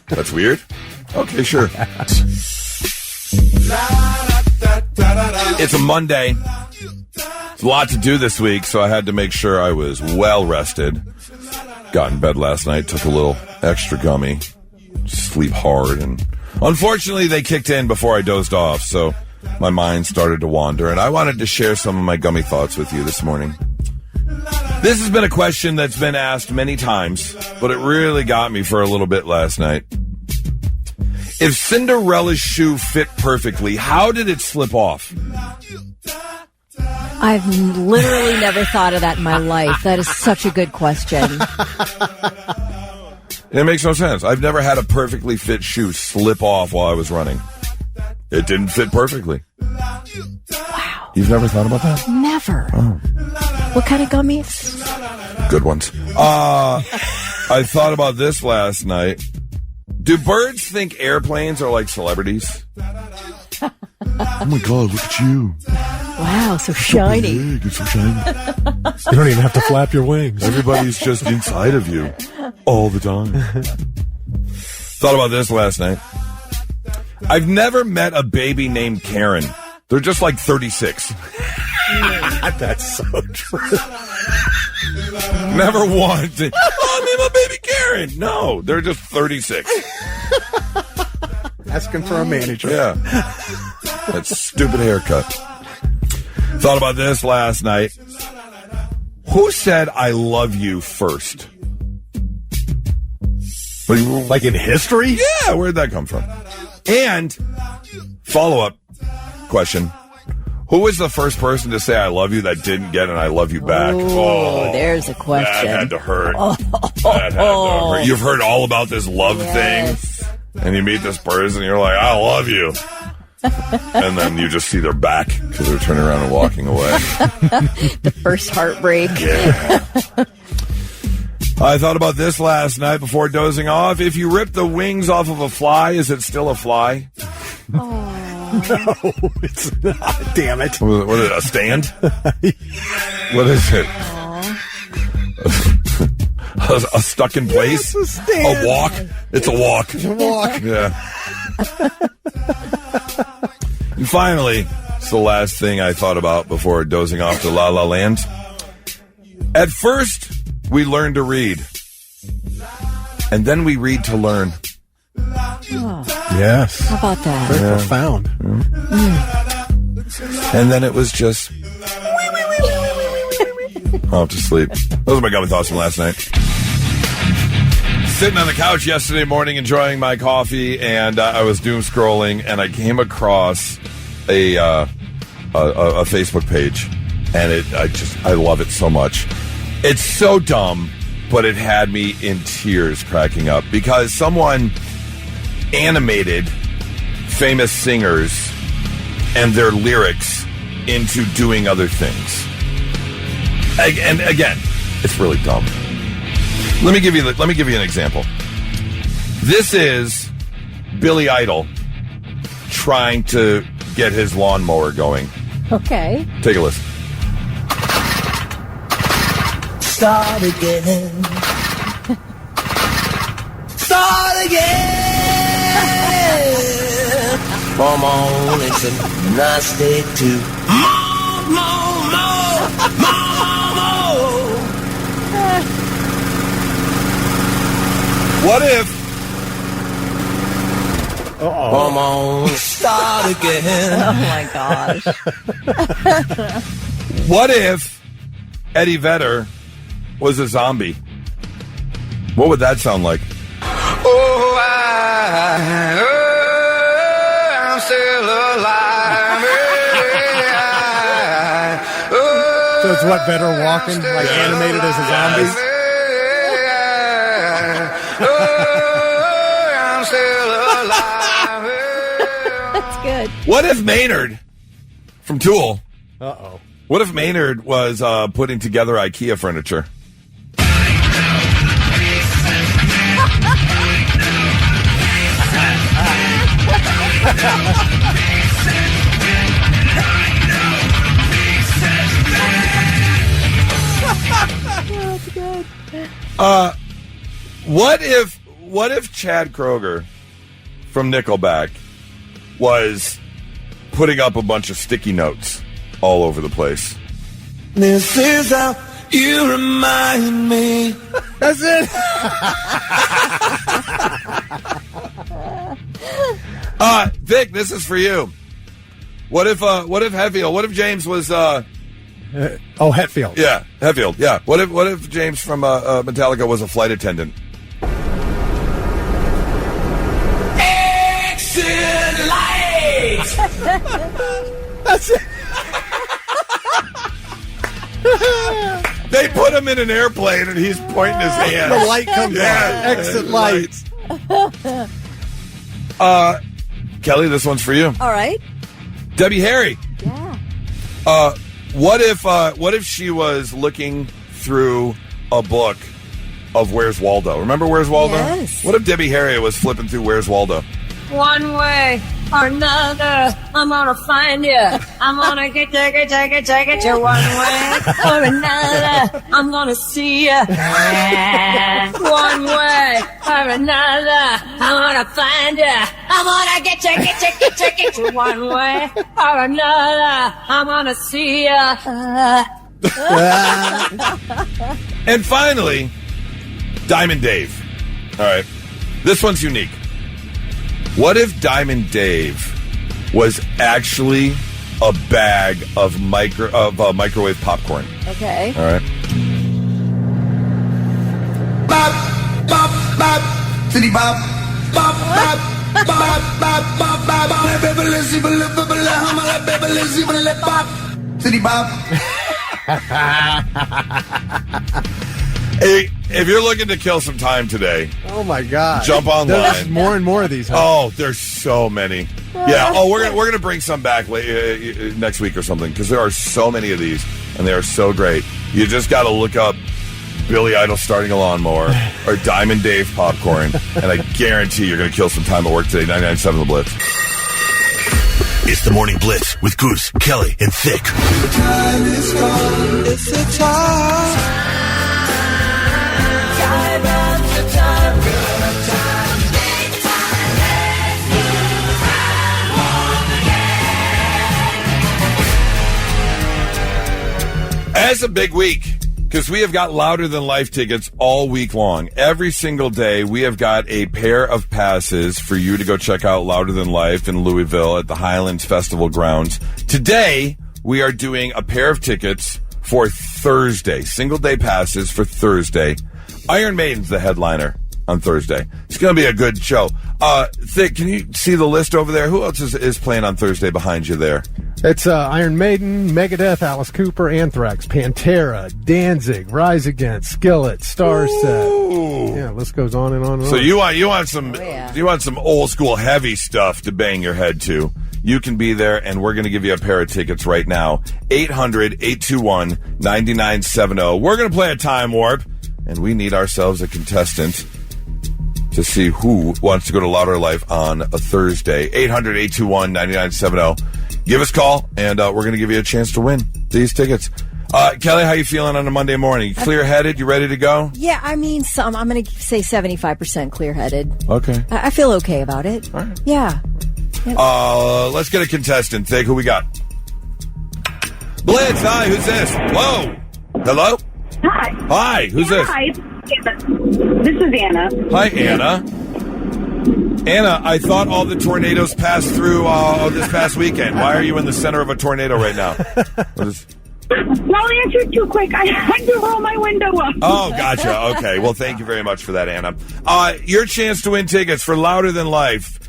That's weird. Okay, sure. It's a Monday. There's a lot to do this week, so I had to make sure I was well rested. Got in bed last night, took a little extra gummy, sleep hard, and unfortunately they kicked in before I dozed off, so my mind started to wander, and I wanted to share some of my gummy thoughts with you this morning. This has been a question that's been asked many times, but it really got me for a little bit last night. If Cinderella's shoe fit perfectly, how did it slip off? I've literally never thought of that in my life. That is such a good question. It makes no sense. I've never had a perfectly fit shoe slip off while I was running. It didn't fit perfectly. Wow. You've never thought about that? Never. Oh. What kind of gummies? Good ones. I thought about this last night. Do birds think airplanes are like celebrities? Oh my God, look at you. Wow, so shiny. Big, it's so shiny. You don't even have to flap your wings. Everybody's just inside of you all the time. Thought about this last night. I've never met a baby named Karen. They're just like 36. That's so true. Never once. Oh, name a baby Karen. No, they're just 36. Asking for a manager. Yeah. That stupid haircut. Thought about this last night. Who said I love you first? Like in history? Yeah, where'd that come from? And follow-up question. Who was the first person to say I love you that didn't get an I love you back? Oh, there's a question. That had to hurt. That had to hurt. You've heard all about this love thing, and you meet this person, and you're like, I love you. And then you just see their back because they're turning around and walking away. The first heartbreak. Yeah. I thought about this last night before dozing off. If you rip the wings off of a fly, is it still a fly? Oh. No, it's not. Damn it. What is it, a stand? What is it? a stuck in place? Yes, a stand. A walk? It's a walk. It's a walk. Yeah. And finally, it's the last thing I thought about before dozing off to La La Land. At first, we learn to read. And then we read to learn. Oh. Yes. How about that? Very profound. And then it was just off to sleep. Those are my gummy thoughts from last night. Sitting on the couch yesterday morning enjoying my coffee, and I was doom scrolling, and I came across a Facebook page, and I love it so much. It's so dumb, but it had me in tears cracking up because someone animated famous singers and their lyrics into doing other things. And again, it's really dumb. Let me give you an example. This is Billy Idol trying to get his lawnmower going. Okay. Take a listen. Start again. Start again. Come on, it's a nice day to What if? come on, start again. Oh my gosh. What if Eddie Vedder was a zombie? What would that sound like? Oh, I'm still alive. So it's what, Vedder walking, like animated as a zombie? I'm still alive. That's good. What if Maynard from Tool? Uh-oh. What if Maynard was putting together IKEA furniture? That's good. What if Chad Kroeger from Nickelback was putting up a bunch of sticky notes all over the place? This is how you remind me. That's it. Vic, this is for you. What if Hetfield? What if James was? Hetfield. Yeah, Hetfield. Yeah. What if James from Metallica was a flight attendant? Exit lights. That's it. They put him in an airplane and he's pointing his hand. The light comes on. Exit lights. Kelly, this one's for you. All right. Debbie Harry. Yeah. What if she was looking through a book of Where's Waldo? Remember Where's Waldo? Yes. What if Debbie Harry was flipping through Where's Waldo? One way or another, I'm gonna find you. I'm gonna take you one way or another. I'm gonna see you. One way or another, I'm gonna find you. I'm gonna get you one way or another. I'm gonna see you. And finally, Diamond Dave. All right. This one's unique. What if Diamond Dave was actually a bag of microwave popcorn? Okay. All right. Bop, bop, bop, city bop, bop, bop, bop, bop, bop, bop, bop, Beverly, bop, city bop. Hey, if you're looking to kill some time today, Oh my God! Jump online. There's more and more of these. Huh? oh, there's so many. Yeah. Oh, we're gonna bring some back next week or something because there are so many of these and they are so great. You just got to look up Billy Idol starting a lawnmower or Diamond Dave popcorn, and I guarantee you're gonna kill some time at work today. 99.7 The Blitz. It's the Morning Blitz with Goose, Kelly, and Thick. The time is gone. It's the time. Time after time, good time. As a big week, because we have got Louder Than Life tickets all week long. Every single day, we have got a pair of passes for you to go check out Louder Than Life in Louisville at the Highlands Festival grounds. Today, we are doing a pair of tickets for Thursday. Single day passes for Thursday. Iron Maiden's the headliner on Thursday. It's going to be a good show. Thick, can you see the list over there? Who else is playing on Thursday behind you there? It's Iron Maiden, Megadeth, Alice Cooper, Anthrax, Pantera, Danzig, Rise Against, Skillet, Starset. Yeah, list goes on and on and So on. you want some old school heavy stuff to bang your head to. You can be there, and we're going to give you a pair of tickets right now. 800-821-9970. We're going to play a time warp, and we need ourselves a contestant to see who wants to go to Louder Life on a Thursday. 800-821-9970. Give us a call, and we're going to give you a chance to win these tickets. Kelly, how you feeling on a Monday morning? Clear-headed? You ready to go? Yeah, I mean, I'm going to say 75% clear-headed. Okay. I feel okay about it. All right. Yeah. Let's get a contestant. Think who we got. Blitz, hi, who's this? Whoa. Hello? Hi. Hi, who's this? Hi. This is Anna. Hi, Anna. Anna, I thought all the tornadoes passed through this past weekend. Why are you in the center of a tornado right now? Well, answer too quick. I had to roll my window up. Oh, gotcha. Okay. Well, thank you very much for that, Anna. Your chance to win tickets for Louder Than Life.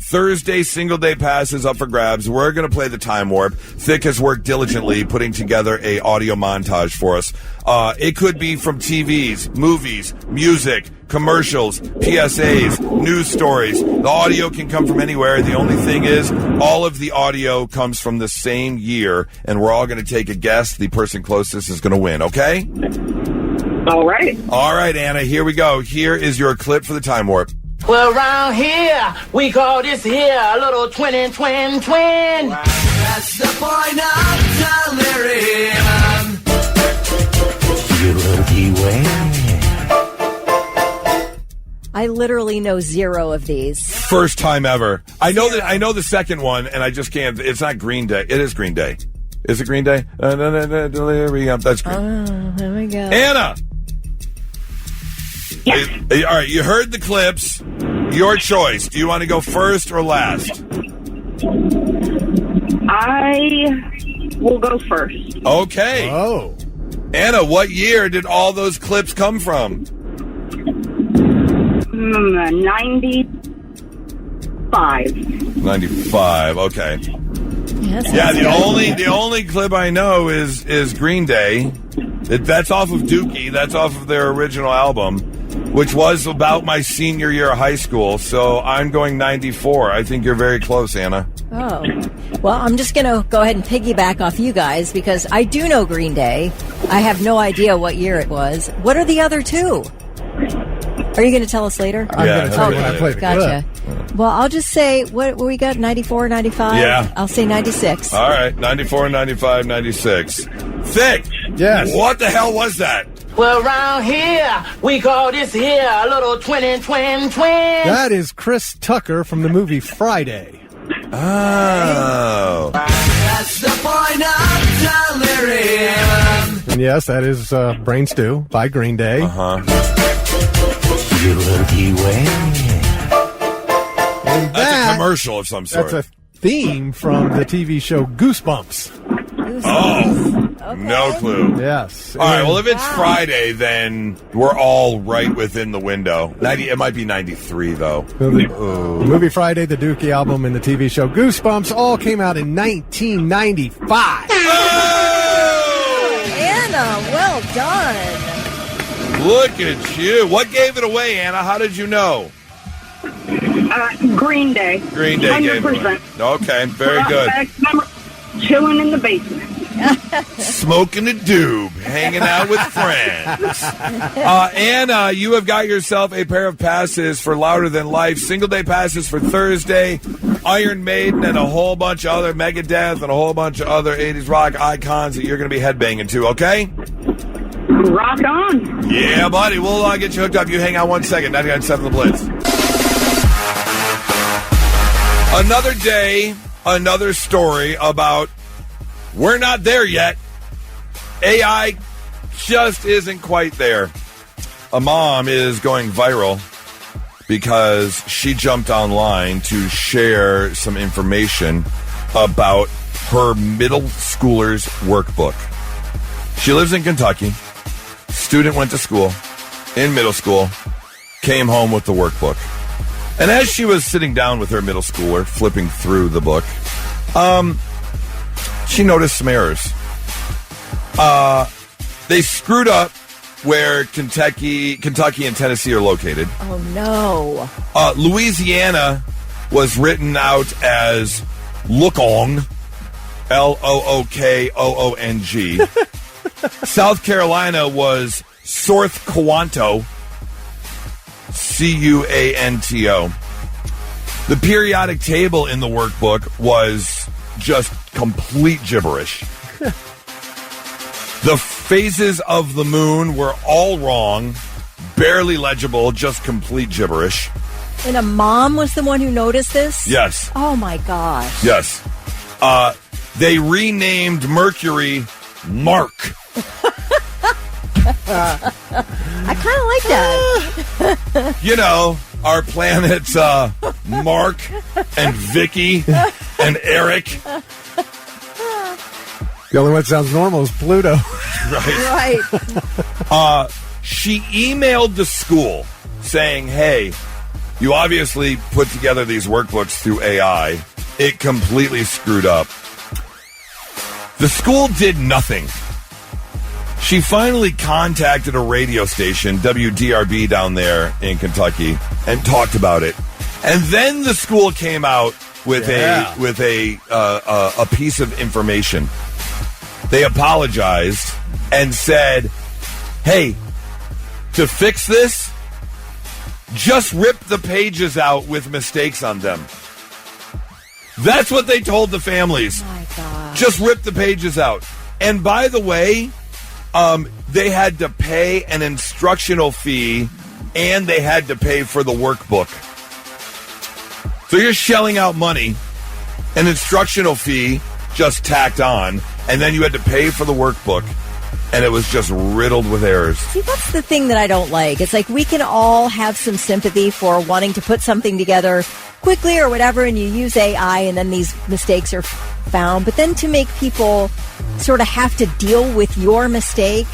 Thursday single day passes up for grabs. We're going to play the Time Warp. Thick has worked diligently putting together a audio montage for us. It could be from TVs, movies, music, commercials, PSAs, news stories. The audio can come from anywhere. The only thing is all of the audio comes from the same year, and we're all going to take a guess. The person closest is going to win, okay? All right. All right, Anna, here we go. Here is your clip for the Time Warp. Well, around here, we call this here a little twin. That's the point of delirium. You will beware. I literally know zero of these. First time ever. I know the second one, and I just can't. It's not Green Day. It is Green Day. Is it Green Day? Delirium. That's Green. Oh, there we go. Anna! Yes. All right, you heard the clips. Your choice. Do you want to go first or last? I will go first. Okay. Oh. Anna, what year did all those clips come from? 95. 95. Okay. Yes, Yeah, the only clip I know is Green Day. That's off of Dookie. That's off of their original album, which was about my senior year of high school. So I'm going 94. I think you're very close, Anna. Oh. Well, I'm just going to go ahead and piggyback off you guys because I do know Green Day. I have no idea what year it was. What are the other two? Are you going to tell us later? I'm going to tell you when I play the Gotcha. Well, I'll just say, what we got, 94, 95? Yeah. I'll say 96. All right, 94, 95, 96. Thick! Yes. What the hell was that? Well, around here, we call this here a little twin. That is Chris Tucker from the movie Friday. Oh. That's the point of delirium. And yes, that is Brain Stew by Green Day. Uh-huh. You will beware. And That's a commercial of some sort. That's a theme from the TV show Goosebumps. Oh. Okay. No clue. Yes. All right, well, if it's Friday, then we're all right within the window. It might be 93, though. The movie Friday, the Dookie album, and the TV show Goosebumps all came out in 1995. Oh! Anna, well done. Look at you. What gave it away, Anna? How did you know? Green Day. Green Day gave it away. Okay, very good. I remember chilling in the basement. Smoking a doob, hanging out with friends. Anna, you have got yourself a pair of passes for Louder Than Life. Single day passes for Thursday. Iron Maiden and a whole bunch of other Megadeth and a whole bunch of other 80s rock icons that you're going to be headbanging to, okay? Rock on. Yeah, buddy. We'll get you hooked up. You hang on 1 second. 99.7 The Blitz. Another day, another story about we're not there yet. AI just isn't quite there. A mom is going viral because she jumped online to share some information about her middle schooler's workbook. She lives in Kentucky. Student went to school in middle school, came home with the workbook. And as she was sitting down with her middle schooler, flipping through the book, she noticed some errors. They screwed up where Kentucky and Tennessee are located. Oh, no. Louisiana was written out as Lookong, L-O-O-K-O-O-N-G. South Carolina was South Quanto, CUANTO. The periodic table in the workbook was just complete gibberish. The phases of the moon were all wrong, barely legible, just complete gibberish. And a mom was the one who noticed this? Yes. Oh, my gosh. Yes. They renamed Mercury Mark. I kind of like that. You know, our planets Mark and Vicky and Eric. The only one that sounds normal is Pluto. Right. She emailed the school saying, hey, you obviously put together these workbooks through AI. It completely screwed up. The school did nothing. She finally contacted a radio station, WDRB down there in Kentucky, and talked about it. And then the school came out with a piece of information. They apologized and said, hey, to fix this, just rip the pages out with mistakes on them. That's what they told the families. Oh my God. Just rip the pages out. And by the way, they had to pay an instructional fee and they had to pay for the workbook. So you're shelling out money, an instructional fee just tacked on, and then you had to pay for the workbook, and it was just riddled with errors. See, that's the thing that I don't like. It's like we can all have some sympathy for wanting to put something together quickly or whatever, and you use AI, and then these mistakes are found. But then to make people sort of have to deal with your mistake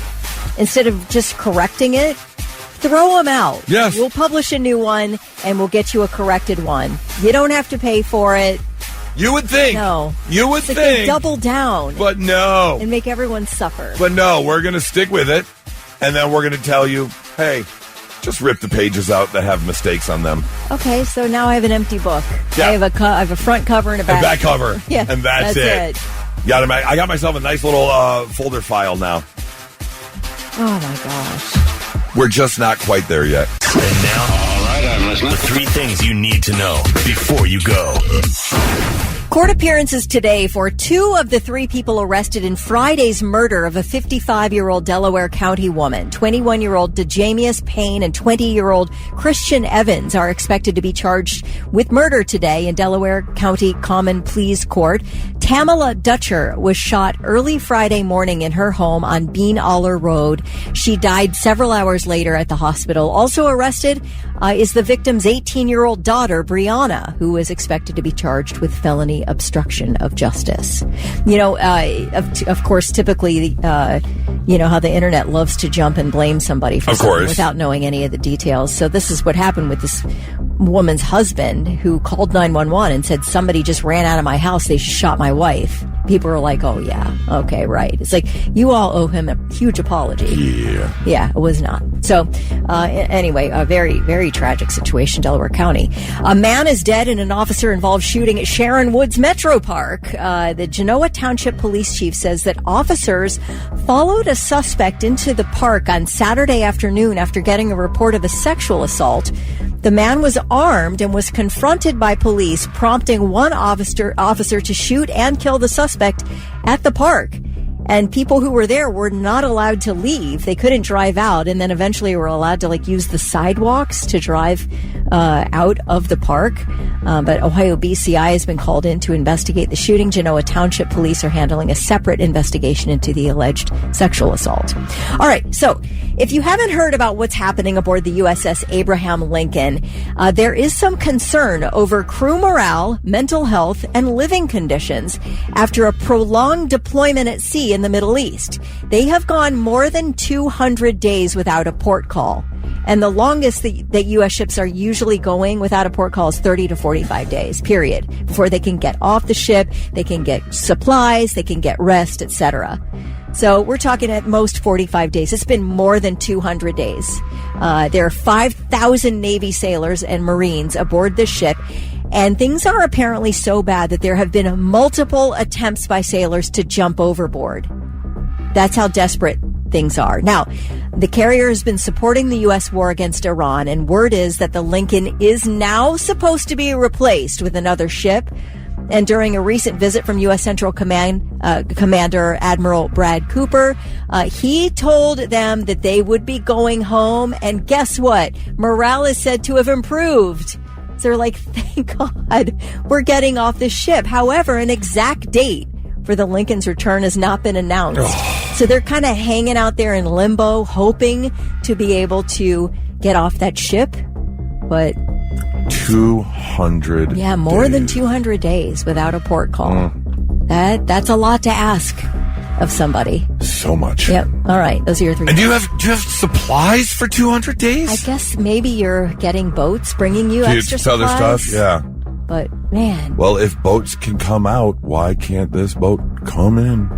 instead of just correcting it, throw them out. Yes. We'll publish a new one, and we'll get you a corrected one. You don't have to pay for it. You would think. No. You would It's like think. they double down. But no. And make everyone suffer. But no, we're going to stick with it, and then we're going to tell you, hey, just rip the pages out that have mistakes on them. Okay, so now I have an empty book. Yeah. I have a front cover and a back, back cover. Yeah, And that's it. I got myself a nice little folder file now. Oh, my gosh. We're just not quite there yet. And now, all right, I'm listening. The 3 things you need to know before you go. Court appearances today for 2 of the 3 people arrested in Friday's murder of a 55-year-old Delaware County woman. 21-year-old DeJamius Payne and 20-year-old Christian Evans are expected to be charged with murder today in Delaware County Common Pleas Court. Tamala Dutcher was shot early Friday morning in her home on Bean Aller Road. She died several hours later at the hospital. Also arrested is the victim's 18-year-old daughter, Brianna, who is expected to be charged with felony obstruction of justice. You know, of course, typically, you know how the internet loves to jump and blame somebody for something without knowing any of the details. So this is what happened with this woman's husband, who called 911 and said, somebody just ran out of my house. They shot my wife. People are like, oh, yeah, okay, right. It's like, you all owe him a huge apology. Yeah, it was not. So, anyway, a very, very tragic situation, Delaware County. A man is dead in an officer-involved shooting at Sharon Woods Metro Park. The Genoa Township Police Chief says that officers followed a suspect into the park on Saturday afternoon after getting a report of a sexual assault. The man was armed and was confronted by police, prompting one officer to shoot and kill the suspect at the park. And people who were there were not allowed to leave. They couldn't drive out, and then eventually were allowed to use the sidewalks to drive out of the park. But Ohio BCI has been called in to investigate the shooting. Genoa Township Police are handling a separate investigation into the alleged sexual assault. All right, so if you haven't heard about what's happening aboard the USS Abraham Lincoln, there is some concern over crew morale, mental health, and living conditions after a prolonged deployment at sea in the Middle East. They have gone more than 200 days without a port call. And the longest that U.S. ships are usually going without a port call is 30 to 45 days, period, before they can get off the ship, they can get supplies, they can get rest, etc. So we're talking at most 45 days. It's been more than 200 days. There are 5,000 Navy sailors and Marines aboard this ship. And things are apparently so bad that there have been multiple attempts by sailors to jump overboard. That's how desperate things are. Now, the carrier has been supporting the U.S. war against Iran, and word is that the Lincoln is now supposed to be replaced with another ship. And during a recent visit from U.S. Central Command, Commander Admiral Brad Cooper, he told them that they would be going home. And guess what? Morale is said to have improved. So they're like, thank God we're getting off this ship. However, an exact date for the Lincoln's return has not been announced. So they're kind of hanging out there in limbo, hoping to be able to get off that ship. But 200 yeah, more days. than 200 days without a port call. That's a lot to ask of somebody. So much. Yep. All right. Those are your three. And do you have supplies for 200 days? I guess maybe you're getting boats bringing you extra other supplies. stuff? Yeah. But man. Well, if boats can come out, why can't this boat come in?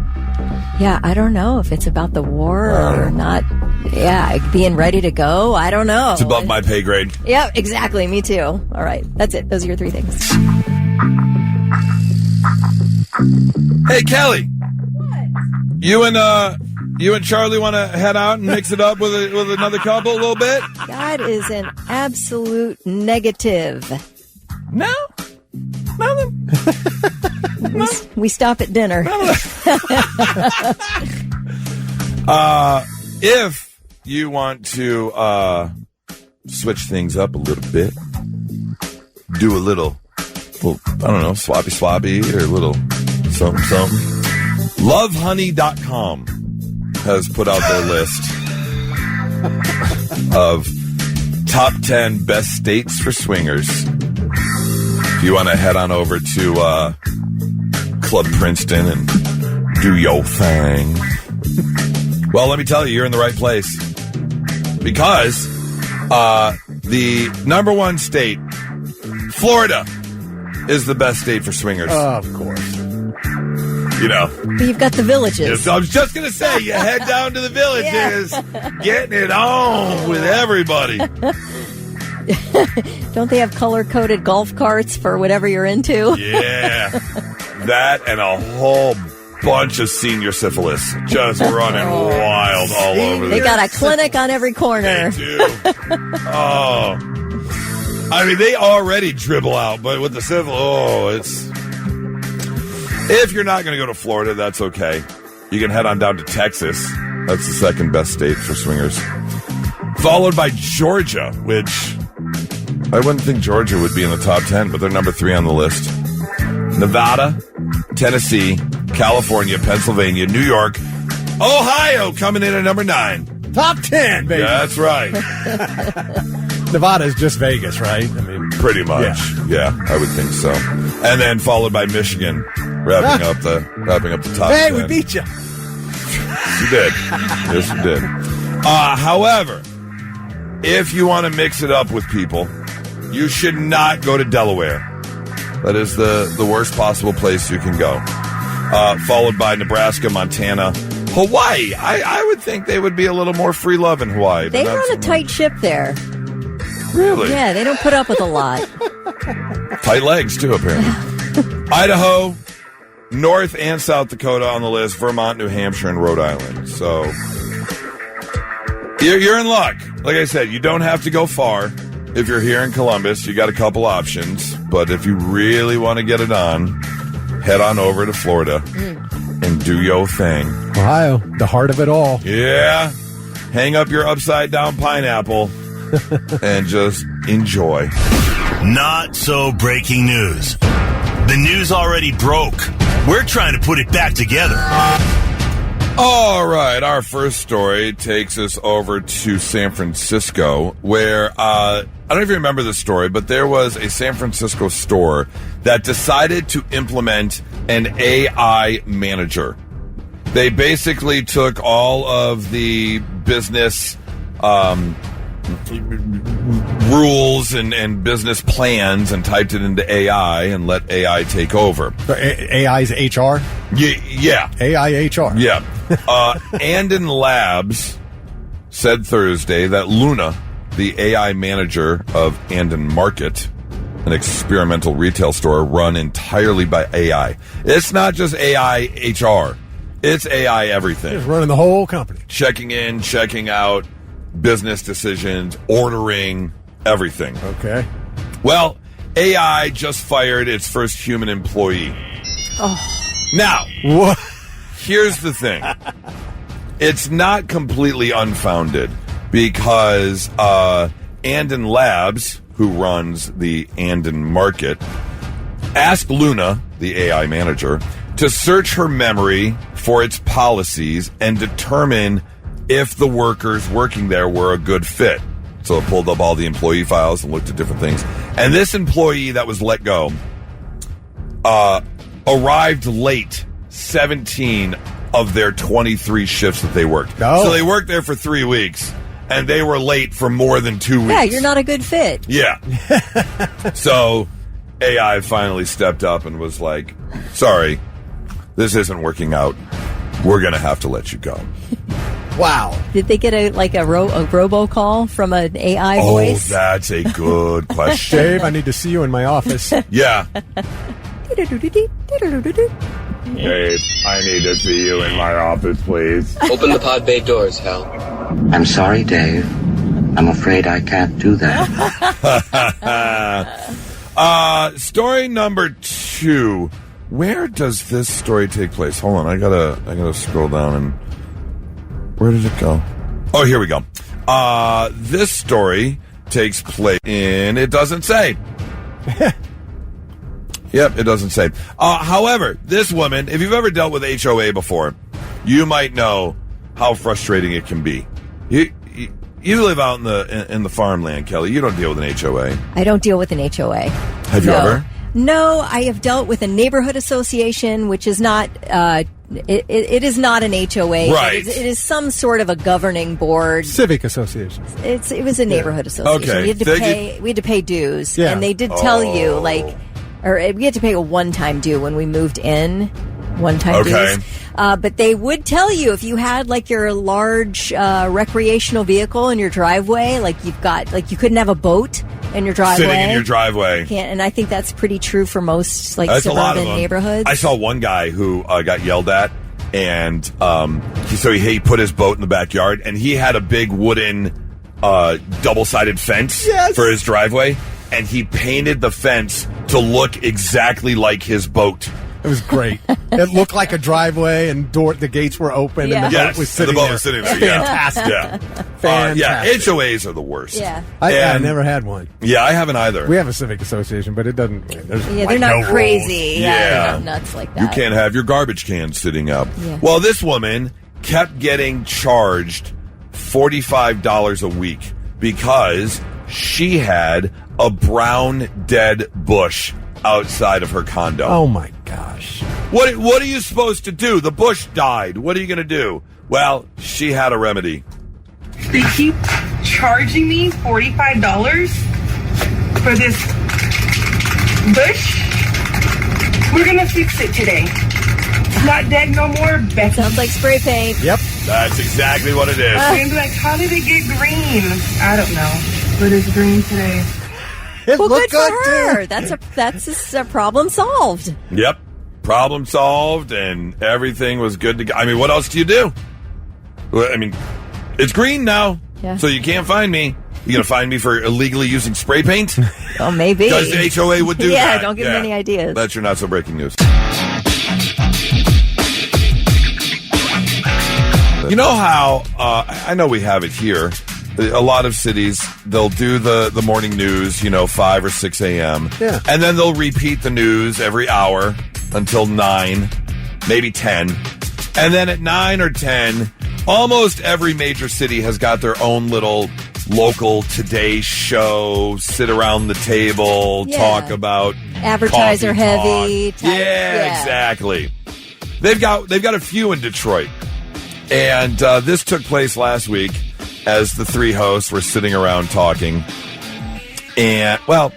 Yeah, I don't know if it's about the war or not. Yeah, being ready to go. I don't know. It's above my pay grade. Yeah, exactly. Me too. All right. That's it. Those are your three things. Hey, Kelly. What? You and Charlie want to head out and mix it up with another couple a little bit? That is an absolute negative. No. Nothing. We stop at dinner. If you want to switch things up a little bit, do a little, I don't know, swappy or a little something. Lovehoney.com has put out their list of top 10 best states for swingers. If you want to head on over to Club Princeton and do your thing, well, let me tell you, you're in the right place. Because the number one state, Florida, is the best state for swingers. Of course. You know. But you've got the villages. I was just going to say, you head down to the villages, getting it on with everybody. Don't they have color-coded golf carts for whatever you're into? Yeah. That and a whole bunch of senior syphilis just running wild all over They there. got a clinic on every corner. They do. Oh. I mean, they already dribble out, but with the syphilis, it's... If you're not going to go to Florida, that's okay. You can head on down to Texas. That's the second best state for swingers. Followed by Georgia, which I wouldn't think Georgia would be in the top 10, but they're number 3 on the list. Nevada, Tennessee, California, Pennsylvania, New York, Ohio coming in at number 9. Top 10, baby. That's right. Nevada is just Vegas, right? I mean, pretty much. Yeah, I would think so. And then followed by Michigan, wrapping up the top 10. Hey, we beat you. You did. Yes, you did. However, if you want to mix it up with people, you should not go to Delaware. That is the worst possible place you can go. Followed by Nebraska, Montana, Hawaii. I would think they would be a little more free love in Hawaii. They run a tight ship there. Really? Yeah, they don't put up with a lot. Tight legs, too, apparently. Idaho, North and South Dakota on the list, Vermont, New Hampshire, and Rhode Island. So you're in luck. Like I said, you don't have to go far. If you're here in Columbus, you got a couple options. But if you really want to get it on, head on over to Florida and do your thing. Ohio, the heart of it all. Yeah. Hang up your upside-down pineapple and just enjoy. Not so breaking news. The news already broke. We're trying to put it back together. All right, our first story takes us over to San Francisco, where I don't know if you remember this story, but there was a San Francisco store that decided to implement an AI manager. They basically took all of the business rules and business plans and typed it into AI and let AI take over. AI's HR? Yeah. AI HR. Yeah. Andon Labs said Thursday that Luna, the AI manager of Andon Market, an experimental retail store run entirely by AI. It's not just AI HR. It's AI everything. It's running the whole company. Checking in, checking out, business decisions, ordering, everything. Okay. Well, AI just fired its first human employee. Oh. Now, what? Here's the thing. It's not completely unfounded because Andon Labs, who runs the Andon Market, asked Luna, the AI manager, to search her memory for its policies and determine if the workers working there were a good fit. So it pulled up all the employee files and looked at different things. And this employee that was let go arrived late 17 of their 23 shifts that they worked. Oh. So they worked there for 3 weeks, and they were late for more than 2 weeks. Yeah, you're not a good fit. Yeah. So AI finally stepped up and was like, sorry, this isn't working out. We're going to have to let you go. Wow. Did they get a robocall from an AI voice? Oh, that's a good question. Dave, I need to see you in my office. Yeah. Dave, I need to see you in my office, please. Open the pod bay doors, Hal. I'm sorry, Dave. I'm afraid I can't do that. Story number 2. Where does this story take place? Hold on, I gotta scroll down and where did it go? Oh, here we go. This story takes place in, it doesn't say. Yep, it doesn't say. However, this woman, if you've ever dealt with HOA before, you might know how frustrating it can be. You live out in the farmland, Kelly. You don't deal with an HOA. I don't deal with an HOA. Have you ever? No, I have dealt with a neighborhood association, which is not. It is not an HOA. Right. It is some sort of a governing board. Civic association. It was a neighborhood association. Okay. We had to pay dues, Yeah. and they did tell you we had to pay a one-time due when we moved in. One-time dues. But they would tell you if you had your large recreational vehicle in your driveway, you couldn't have a boat in your driveway. Sitting in your driveway. And I think that's pretty true for most That's a lot of suburban them. neighborhoods. I saw one guy who got yelled at, and he put his boat in the backyard, and he had a big wooden double-sided fence for his driveway, and he painted the fence to look exactly like his boat. It was great. It looked like a driveway, and the gates were open, and the boat was sitting there. Was sitting there. Yeah. Fantastic. Yeah. Fantastic. HOAs are the worst. Yeah. I never had one. Yeah, I haven't either. We have a civic association, but it doesn't. They're not no crazy. rules. They're not nuts like that. You can't have your garbage can sitting up. Yeah. Well, this woman kept getting charged $45 a week because she had a brown dead bush outside of her condo. Oh my gosh. What are you supposed to do? The bush died. What are you going to do? Well, she had a remedy. They keep charging me $45 for this bush. We're going to fix it today. It's not dead no more. Sounds like spray paint. Yep. That's exactly what it is. They're going to be like, how did it get green? I don't know. But it's green today. Well, good for her. That's a problem solved. Yep. Problem solved, and everything was good to go. I mean, what else do you do? I mean, it's green now, so you can't find me. You going to find me for illegally using spray paint? Oh, maybe. Because the HOA would do that. Yeah, don't give me any ideas. That's your not-so-breaking news. You know how, I know we have it here, a lot of cities, they'll do the morning news, 5 or 6 a.m. Yeah. And then they'll repeat the news every hour until 9, maybe 10. And then at 9 or 10, almost every major city has got their own little local Today show, sit around the table, talk about advertiser heavy. Yeah, exactly. They've got a few in Detroit. And this took place last week as the three hosts were sitting around talking. And, well,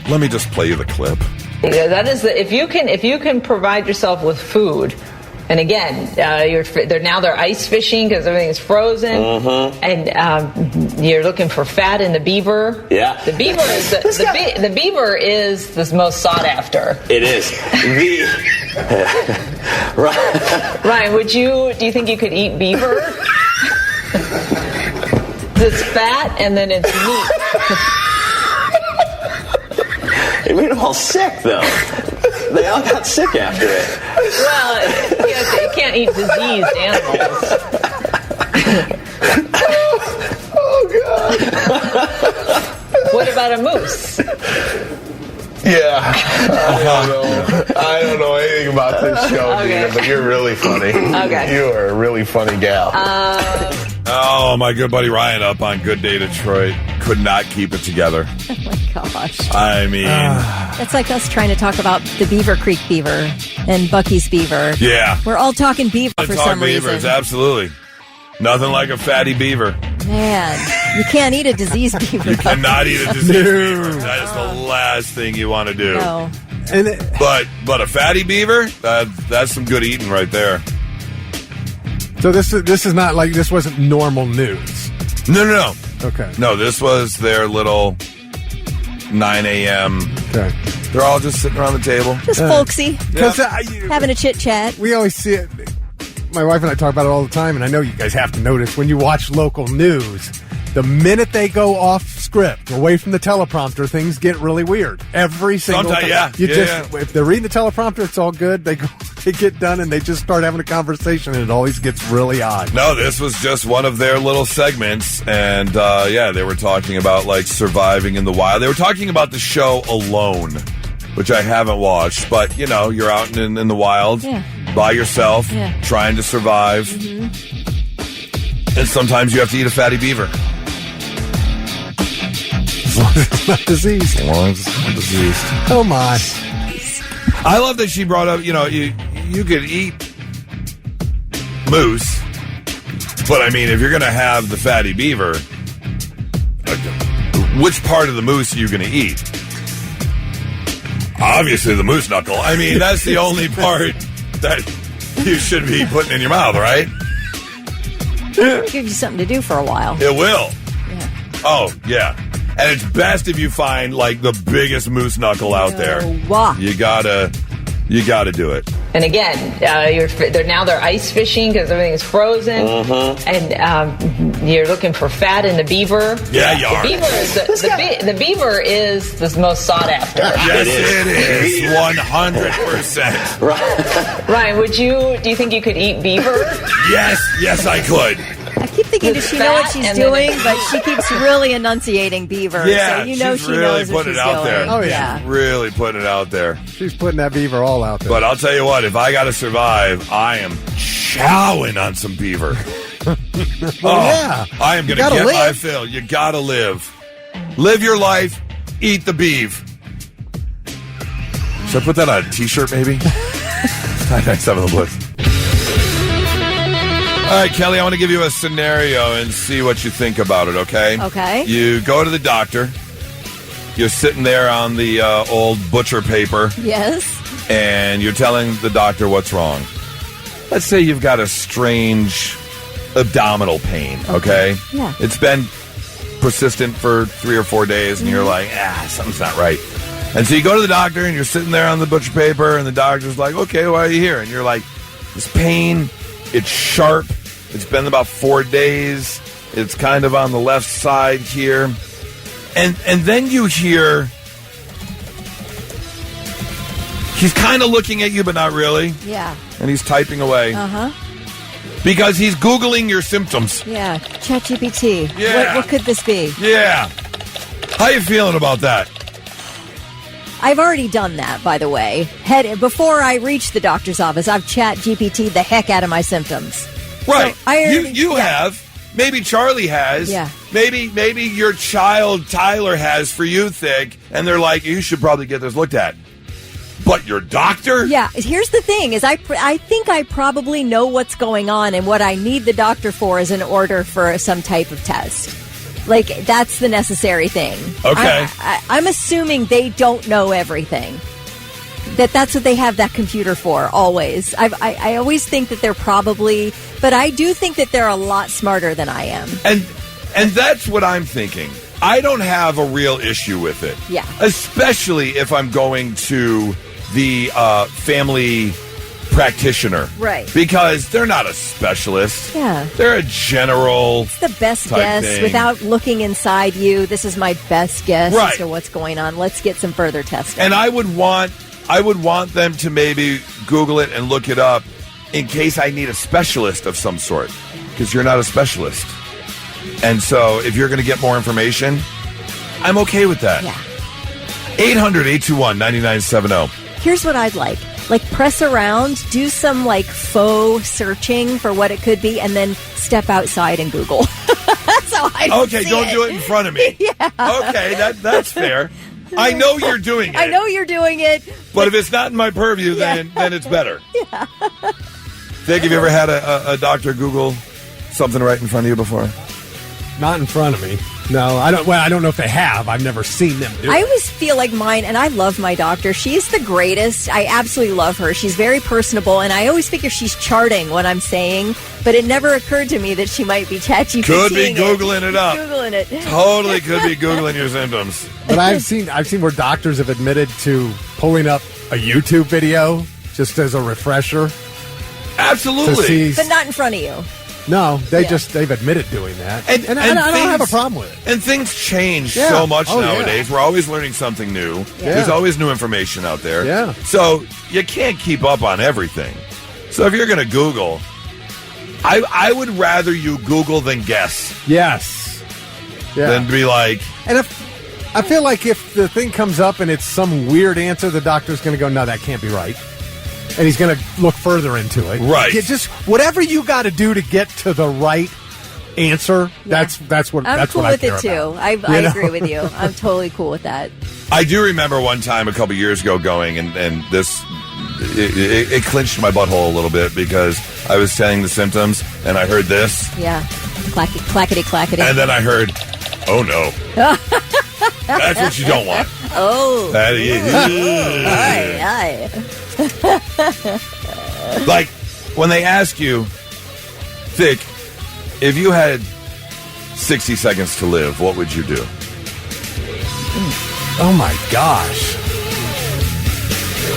let me just play you the clip. That is if you can provide yourself with food And again, they're ice fishing because everything's frozen. And you're looking for fat in the beaver. Yeah. The beaver is the beaver is the most sought after. It is. Ryan, do you think you could eat beaver? It's fat and then it's meat. It made them all sick, though. They all got sick after it. Well, you can't eat diseased animals. Oh, God. What about a moose? Yeah. I don't know anything about this show, Okay. Dina, but you're really funny. Okay. You are a really funny gal. Oh, my good buddy Ryan up on Good Day Detroit could not keep it together. Oh, my gosh. I mean... That's like us trying to talk about the Beaver Creek beaver and Bucky's beaver. Yeah. We're all talking beaver for some beavers, reason. Absolutely. Nothing like a fatty beaver. Man, you can't eat a diseased beaver. You cannot eat a diseased beaver. That is the last thing you want to do. No. But a fatty beaver, that's some good eating right there. So this is not like, this wasn't normal news. No. Okay. No, this was their little 9 a.m. Okay. They're all just sitting around the table. Just folksy. Because having a chit chat. we always see it. My wife and I talk about it all the time, and I know you guys have to notice when you watch local news, the minute they go off script, away from the teleprompter, things get really weird. Every single time. Yeah. If they're reading the teleprompter, it's all good. They get done and they just start having a conversation, and it always gets really odd. No, this was just one of their little segments, and they were talking about like surviving in the wild. They were talking about the show Alone, which I haven't watched, but you're out in the wild by yourself, trying to survive, and sometimes you have to eat a fatty beaver. As long as it's not diseased. As long as it's not diseased. Oh my! I love that she brought up. You could eat moose, but I mean, if you're going to have the fatty beaver, which part of the moose are you going to eat? Obviously, the moose knuckle. I mean, that's the only part that you should be putting in your mouth, right? Give you something to do for a while. It will. Yeah. Oh, yeah. And it's best if you find like the biggest moose knuckle out there. Wow. You gotta do it. And again, they're ice fishing because everything's frozen. And you're looking for fat in the beaver. Yeah, you are. The beaver is the most sought after. Yes, it is. 100%. Ryan, do you think you could eat beaver? Yes, I could. I keep thinking, does she know what she's doing? But she keeps really enunciating beaver. Yeah, so she's she really knows what putting she's it out doing. there. Oh, yeah. She's really putting it out there. She's putting that beaver all out there. But I'll tell you what, if I got to survive, I am chowing on some beaver. Yeah. I am going to get my fill. You got to live. Live your life. Eat the beef. Should I put that on a t-shirt, maybe? 997 The Blitz. All right, Kelly, I want to give you a scenario and see what you think about it, okay? Okay. You go to the doctor. You're sitting there on the old butcher paper. Yes. And you're telling the doctor what's wrong. Let's say you've got a strange abdominal pain, okay? Yeah. It's been persistent for 3 or 4 days, and you're like, something's not right. And so you go to the doctor, and you're sitting there on the butcher paper, and the doctor's like, okay, why are you here? And you're like, this pain, it's sharp. It's been about 4 days. It's kind of on the left side here. And then you hear he's kind of looking at you, but not really. Yeah. And he's typing away. Uh-huh. Because he's Googling your symptoms. Yeah. ChatGPT. Yeah. What could this be? Yeah. How you feeling about that? I've already done that, by the way. Before I reach the doctor's office, I've ChatGPT'd the heck out of my symptoms. Right. So you have. Maybe Charlie has. Yeah. Maybe your child Tyler has for you, Thick, and they're like, you should probably get this looked at. But your doctor? Yeah. Here's the thing: is I think I probably know what's going on, and what I need the doctor for is an order for some type of test. Like, that's the necessary thing. Okay. I'm assuming they don't know everything. That's what they have that computer for, always. I always think that they're probably, but I do think that they're a lot smarter than I am. And that's what I'm thinking. I don't have a real issue with it. Yeah. Especially if I'm going to the family practitioner. Right. Because they're not a specialist. Yeah. They're a general. It's the best type guess thing. without looking inside you. This is my best guess Right. as to what's going on. Let's get some further testing. And I would want them to maybe Google it and look it up in case I need a specialist of some sort. Because you're not a specialist. And so if you're going to get more information, I'm okay with that. Yeah. 800-821-9970. Here's what I'd like. Like, press around, do some, like, faux searching for what it could be, and then step outside and Google. That's how I Okay, don't do it in front of me. Yeah. Okay, that's fair. I know you're doing it. I know you're doing it. But if it's not in my purview, then it's better. Yeah. Think, have you ever had a doctor Google something right in front of you before? Not in front of me. No, I don't. Well, I don't know if they have. I've never seen them do I it. always feel like mine, and I love my doctor. She's the greatest. I absolutely love her. She's very personable, and I always figure she's charting what I'm saying, but it never occurred to me that she might be ChatGPTing Could be Googling it up. Googling it. Totally could be Googling your symptoms. But I've seen where doctors have admitted to pulling up a YouTube video just as a refresher. Absolutely. To see, But not in front of you. no, they've admitted doing that, and I don't have a problem with it. And things change Yeah. so much Oh, nowadays. yeah. We're always learning something new. Yeah. There's always new information out there. Yeah. So you can't keep up on everything. So if you're going to Google, I would rather you Google than guess. Yes. Yeah. Than be like. And if I feel like if the thing comes up and it's some weird answer, the doctor's going to go, no, that can't be right. And he's going to look further into it. Right. You just whatever you got to do to get to the right answer. Yeah. That's what I'm that's cool what I with care it, too. about. I You know? agree with you. I'm totally cool with that. I do remember one time a couple years ago going and this it clinched my butthole a little bit because I was saying the symptoms and I heard this. Yeah. Clackety, clackety. And then I heard, oh no. That's what you don't want. Oh. That is. Aye, aye. Like, when they ask you, Thick, if you had 60 seconds to live, what would you do? Oh my gosh.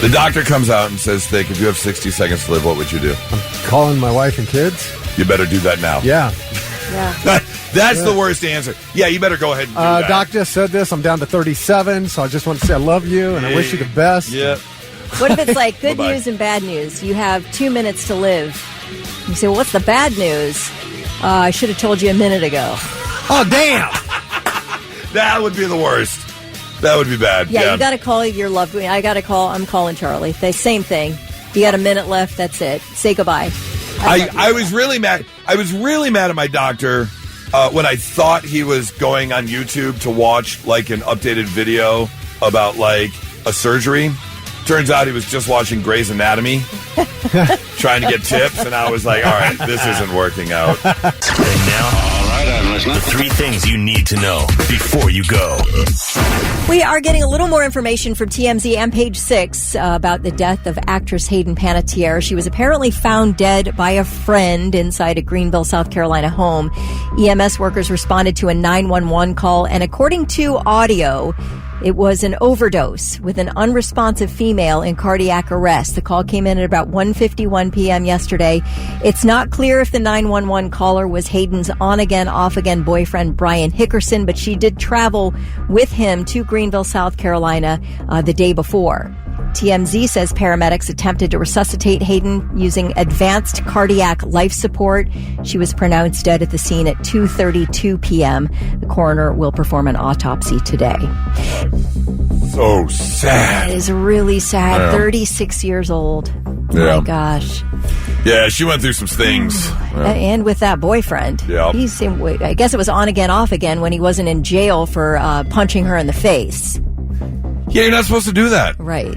The doctor comes out and says, Thick, if you have 60 seconds to live, what would you do? I'm calling my wife and kids. You better do that now. Yeah. Yeah. That's the worst answer. Yeah, you better go ahead and do that. Doc just said this. I'm down to 37, so I just want to say I love you and I wish you the best. Yeah. What if it's like good Bye-bye. news and bad news? You have 2 minutes to live. You say, well, what's the bad news? I should have told you a minute ago. Oh, damn. That would be the worst. That would be bad. Yeah, you got to call your loved one. I'm calling Charlie. The same thing. You got a minute left. That's it. Say goodbye. I was really mad. I was really mad at my doctor when I thought he was going on YouTube to watch like an updated video about like a surgery. Turns out he was just watching Grey's Anatomy, trying to get tips, and I was like, all right, this isn't working out. And now, all right, I'm listening. The 3 things you need to know before you go. We are getting a little more information from TMZ and Page 6 about the death of actress Hayden Panettiere. She was apparently found dead by a friend inside a Greenville, South Carolina home. EMS workers responded to a 911 call, and according to audio, it was an overdose with an unresponsive female in cardiac arrest. The call came in at about 1:51 p.m. yesterday. It's not clear if the 911 caller was Hayden's on-again, off-again boyfriend, Brian Hickerson, but she did travel with him to Greenville, South Carolina, the day before. TMZ says paramedics attempted to resuscitate Hayden using advanced cardiac life support. She was pronounced dead at the scene at 2:32 p.m. The coroner will perform an autopsy today. So sad. It is really sad. Yeah. 36 years old. Yeah. My gosh. Yeah, she went through some things. And with that boyfriend. Yeah. I guess it was on again, off again when he wasn't in jail for punching her in the face. Yeah, you're not supposed to do that. Right.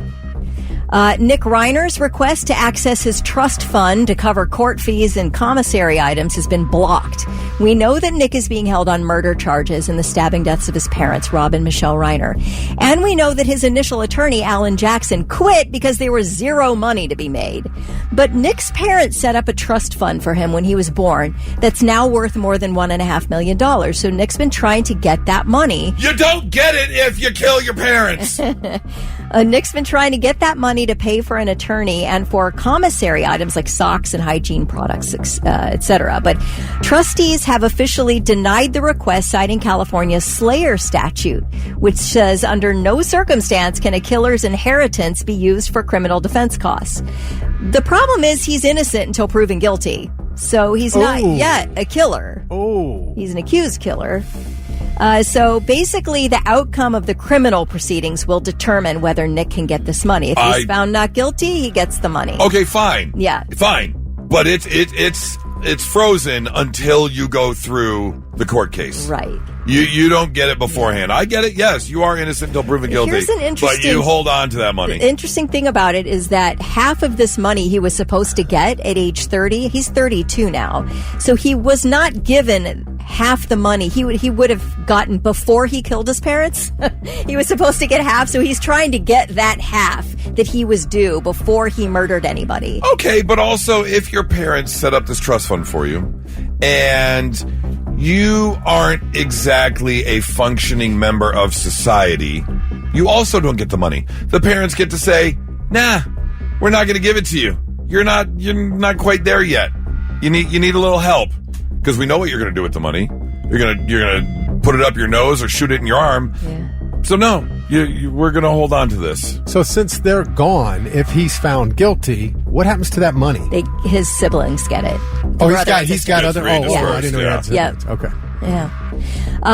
Nick Reiner's request to access his trust fund to cover court fees and commissary items has been blocked. We know that Nick is being held on murder charges in the stabbing deaths of his parents, Rob and Michelle Reiner. And we know that his initial attorney, Alan Jackson, quit because there was zero money to be made. But Nick's parents set up a trust fund for him when he was born that's now worth more than $1.5 million. So Nick's been trying to get that money. You don't get it if you kill your parents. Nick's been trying to get that money to pay for an attorney and for commissary items like socks and hygiene products, etc. But trustees have officially denied the request, citing California's Slayer statute, which says under no circumstance can a killer's inheritance be used for criminal defense costs. The problem is he's innocent until proven guilty. So he's not yet a killer. He's an accused killer. So basically, the outcome of the criminal proceedings will determine whether Nick can get this money. If he's found not guilty, he gets the money. Okay, fine. Yeah. Fine. But it's frozen until you go through the court case. Right. You don't get it beforehand. I get it. Yes, you are innocent until proven guilty. Here's an interesting, but you hold on to that money. The interesting thing about it is that half of this money he was supposed to get at age 30. He's 32 now. So he was not given half the money he would have gotten before he killed his parents. He was supposed to get half, so he's trying to get that half that he was due before he murdered anybody. Okay, but also if your parents set up this trust fund for you and you aren't exactly a functioning member of society, you also don't get the money. The parents get to say, nah, we're not going to give it to you. You're not quite there yet. You need a little help. Because we know what you're going to do with the money. You're gonna put it up your nose or shoot it in your arm. Yeah. So no, we're going to hold on to this. So since they're gone, if he's found guilty, what happens to that money? His siblings get it. He's got other. I didn't know he had siblings. Yeah. Okay. Yeah.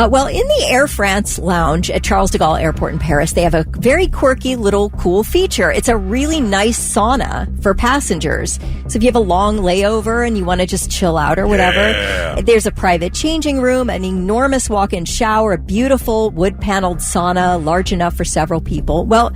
Well, in the Air France lounge at Charles de Gaulle Airport in Paris, they have a very quirky little cool feature. It's a really nice sauna for passengers. So if you have a long layover and you want to just chill out or whatever, there's a private changing room, an enormous walk-in shower, a beautiful wood-paneled sauna, large enough for several people. Well,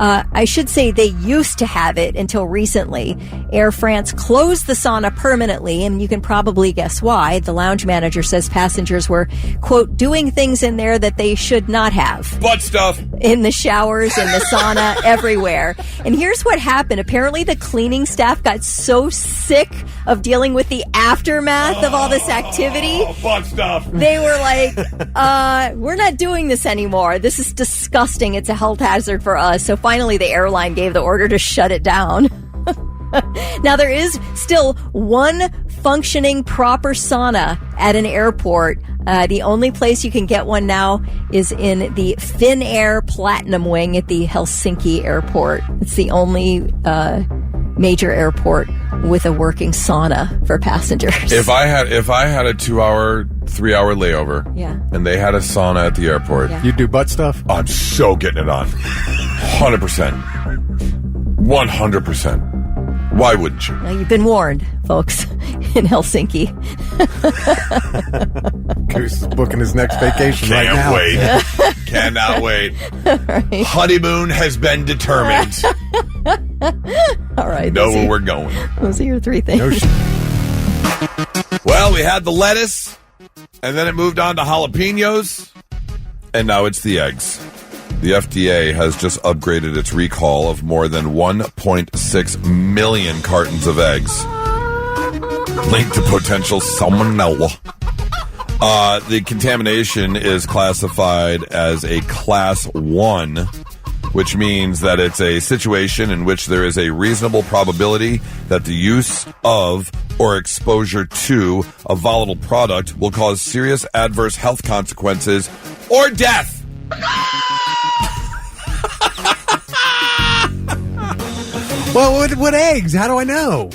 I should say they used to have it until recently. Air France closed the sauna permanently, and you can probably guess why. The lounge manager says passengers were, quote, doing things in there that they should not have. Butt stuff. In the showers, in the sauna, everywhere. And here's what happened. Apparently the cleaning staff got so sick of dealing with the aftermath of all this activity. Butt stuff. They were like, we're not doing this anymore. This is disgusting. It's a health hazard for us. So finally the airline gave the order to shut it down. Now, there is still one functioning proper sauna at an airport. The only place you can get one now is in the Finnair Platinum Wing at the Helsinki airport. It's the only major airport with a working sauna for passengers. If I had a 2-hour, 3-hour layover, and they had a sauna at the airport, you'd do butt stuff? I'm so getting it on. 100%. 100%. Why wouldn't you? Now, you've been warned, folks, in Helsinki. Goose is booking his next vacation right now. Can't wait. Cannot wait. Right. Honeymoon has been determined. All right. Know where we're going. Those are your three things. Well, we had the lettuce, and then it moved on to jalapenos, and now it's the eggs. The FDA has just upgraded its recall of more than 1.6 million cartons of eggs linked to potential salmonella. The contamination is classified as a Class 1, which means that it's a situation in which there is a reasonable probability that the use of or exposure to a volatile product will cause serious adverse health consequences or death. Well, what eggs? How do I know?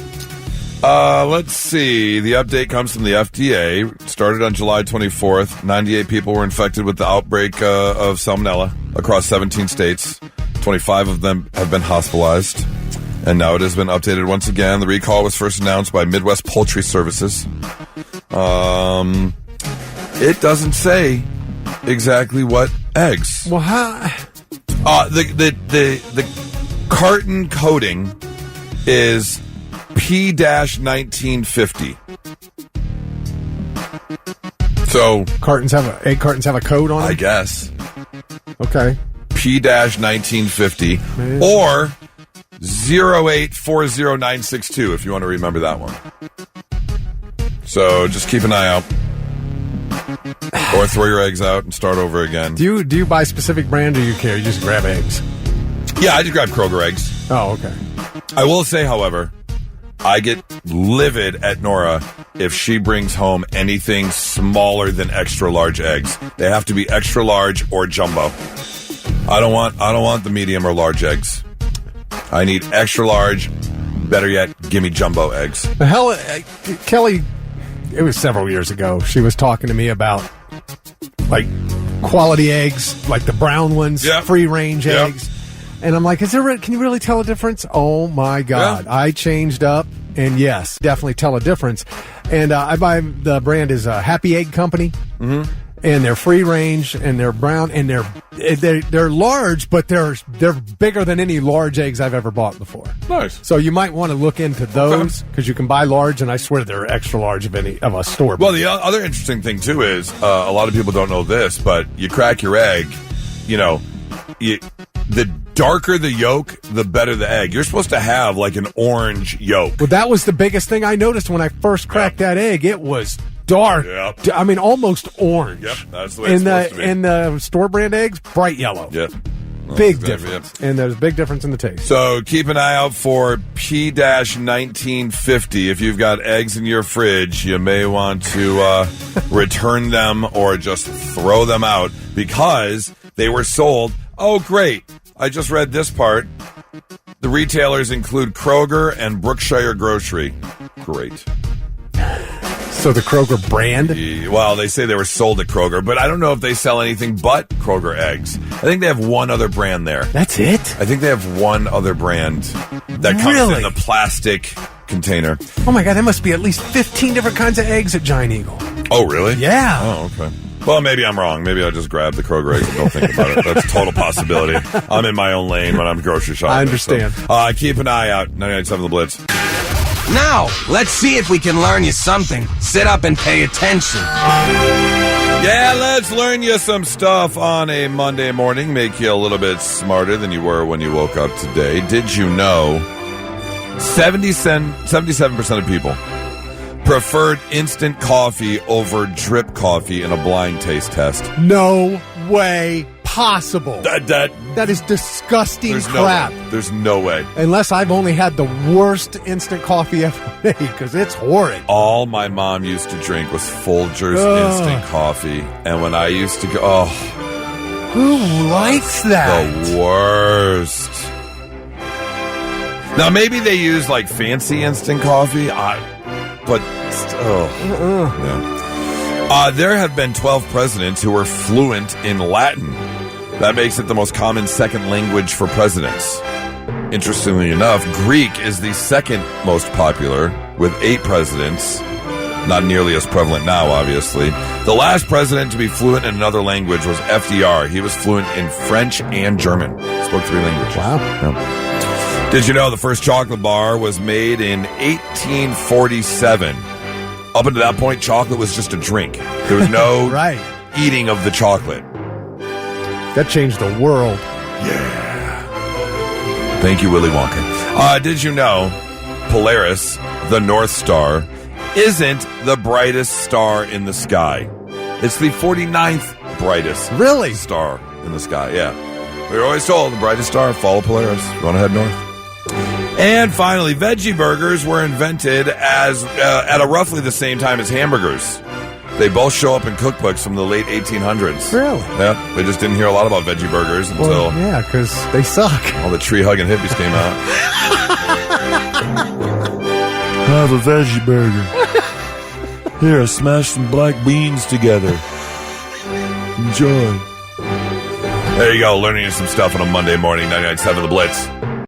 Let's see. The update comes from the FDA. It started on July 24th. 98 people were infected with the outbreak of salmonella across 17 states. 25 of them have been hospitalized. And now it has been updated once again. The recall was first announced by Midwest Poultry Services. It doesn't say exactly what eggs. Well, how? The carton coating is P-1950. So egg cartons have a code on them? I guess. Okay. P-1950 or 0840962 if you want to remember that one. So just keep an eye out. Or throw your eggs out and start over again. Do you buy specific brand or you care? You just grab eggs? Yeah, I just grab Kroger eggs. Oh, okay. I will say, however, I get livid at Nora if she brings home anything smaller than extra large eggs. They have to be extra large or jumbo. I don't want the medium or large eggs. I need extra large. Better yet, give me jumbo eggs. The hell, Kelly, it was several years ago. She was talking to me about like quality eggs, like the brown ones, free range eggs. And I'm like, can you really tell a difference? Oh my God. I changed up and yes, definitely tell a difference. And I buy, the brand is Happy Egg Company. Mm-hmm. And they're free range and they're brown and they're large, but they're bigger than any large eggs I've ever bought before. Nice. So you might want to look into those because you can buy large, and I swear they're extra large of a store. Well, the other interesting thing too is a lot of people don't know this, but you crack your egg, the darker the yolk, the better the egg. You're supposed to have like an orange yolk. Well, that was the biggest thing I noticed when I first cracked that egg. It was dark. Yep. I mean, almost orange. Yep, that's the way it's supposed to be. And the store brand eggs, bright yellow. Yep. Big difference. And there's a big difference in the taste. So keep an eye out for P-1950. If you've got eggs in your fridge, you may want to return them or just throw them out because they were sold. Oh, great. I just read this part. The retailers include Kroger and Brookshire Grocery. Great. So the Kroger brand? Well, they say they were sold at Kroger, but I don't know if they sell anything but Kroger eggs. I think they have one other brand there. That's it? I think they have one other brand that comes in the plastic container. Oh my God, there must be at least 15 different kinds of eggs at Giant Eagle. Oh, really? Yeah. Oh, okay. Well, maybe I'm wrong. Maybe I'll just grab the Kroger eggs and don't think about it. That's a total possibility. I'm in my own lane when I'm grocery shopping. I understand. So, keep an eye out. 99.7 The Blitz. Now, let's see if we can learn you something. Sit up and pay attention. Yeah, let's learn you some stuff on a Monday morning. Make you a little bit smarter than you were when you woke up today. Did you know 77% of people preferred instant coffee over drip coffee in a blind taste test? No way possible. That is disgusting crap. There's no way. Unless I've only had the worst instant coffee ever made, because it's horrid. All my mom used to drink was Folgers instant coffee. And when I used to go, who likes that? The worst. Now, maybe they use like fancy instant coffee, but there have been 12 presidents who were fluent in Latin. That makes it the most common second language for presidents. Interestingly enough, Greek is the second most popular, with 8 presidents. Not nearly as prevalent now, obviously. The last president to be fluent in another language was FDR. He was fluent in French and German. Spoke 3 languages. Wow. Yeah. Did you know the first chocolate bar was made in 1847? Up until that point, chocolate was just a drink. There was no eating of the chocolate. That changed the world. Yeah. Thank you, Willy Wonka. Did you know Polaris, the North Star, isn't the brightest star in the sky? It's the 49th brightest star in the sky, yeah. We were always told the brightest star, follow Polaris. You want to head north? And finally, veggie burgers were invented at a roughly the same time as hamburgers. They both show up in cookbooks from the late 1800s. Really? Yeah, we just didn't hear a lot about veggie burgers until... yeah, because they suck. All the tree-hugging hippies came out. Have a veggie burger. Here, smash some black beans together. Enjoy. There you go, learning you some stuff on a Monday morning, 99.7 The Blitz.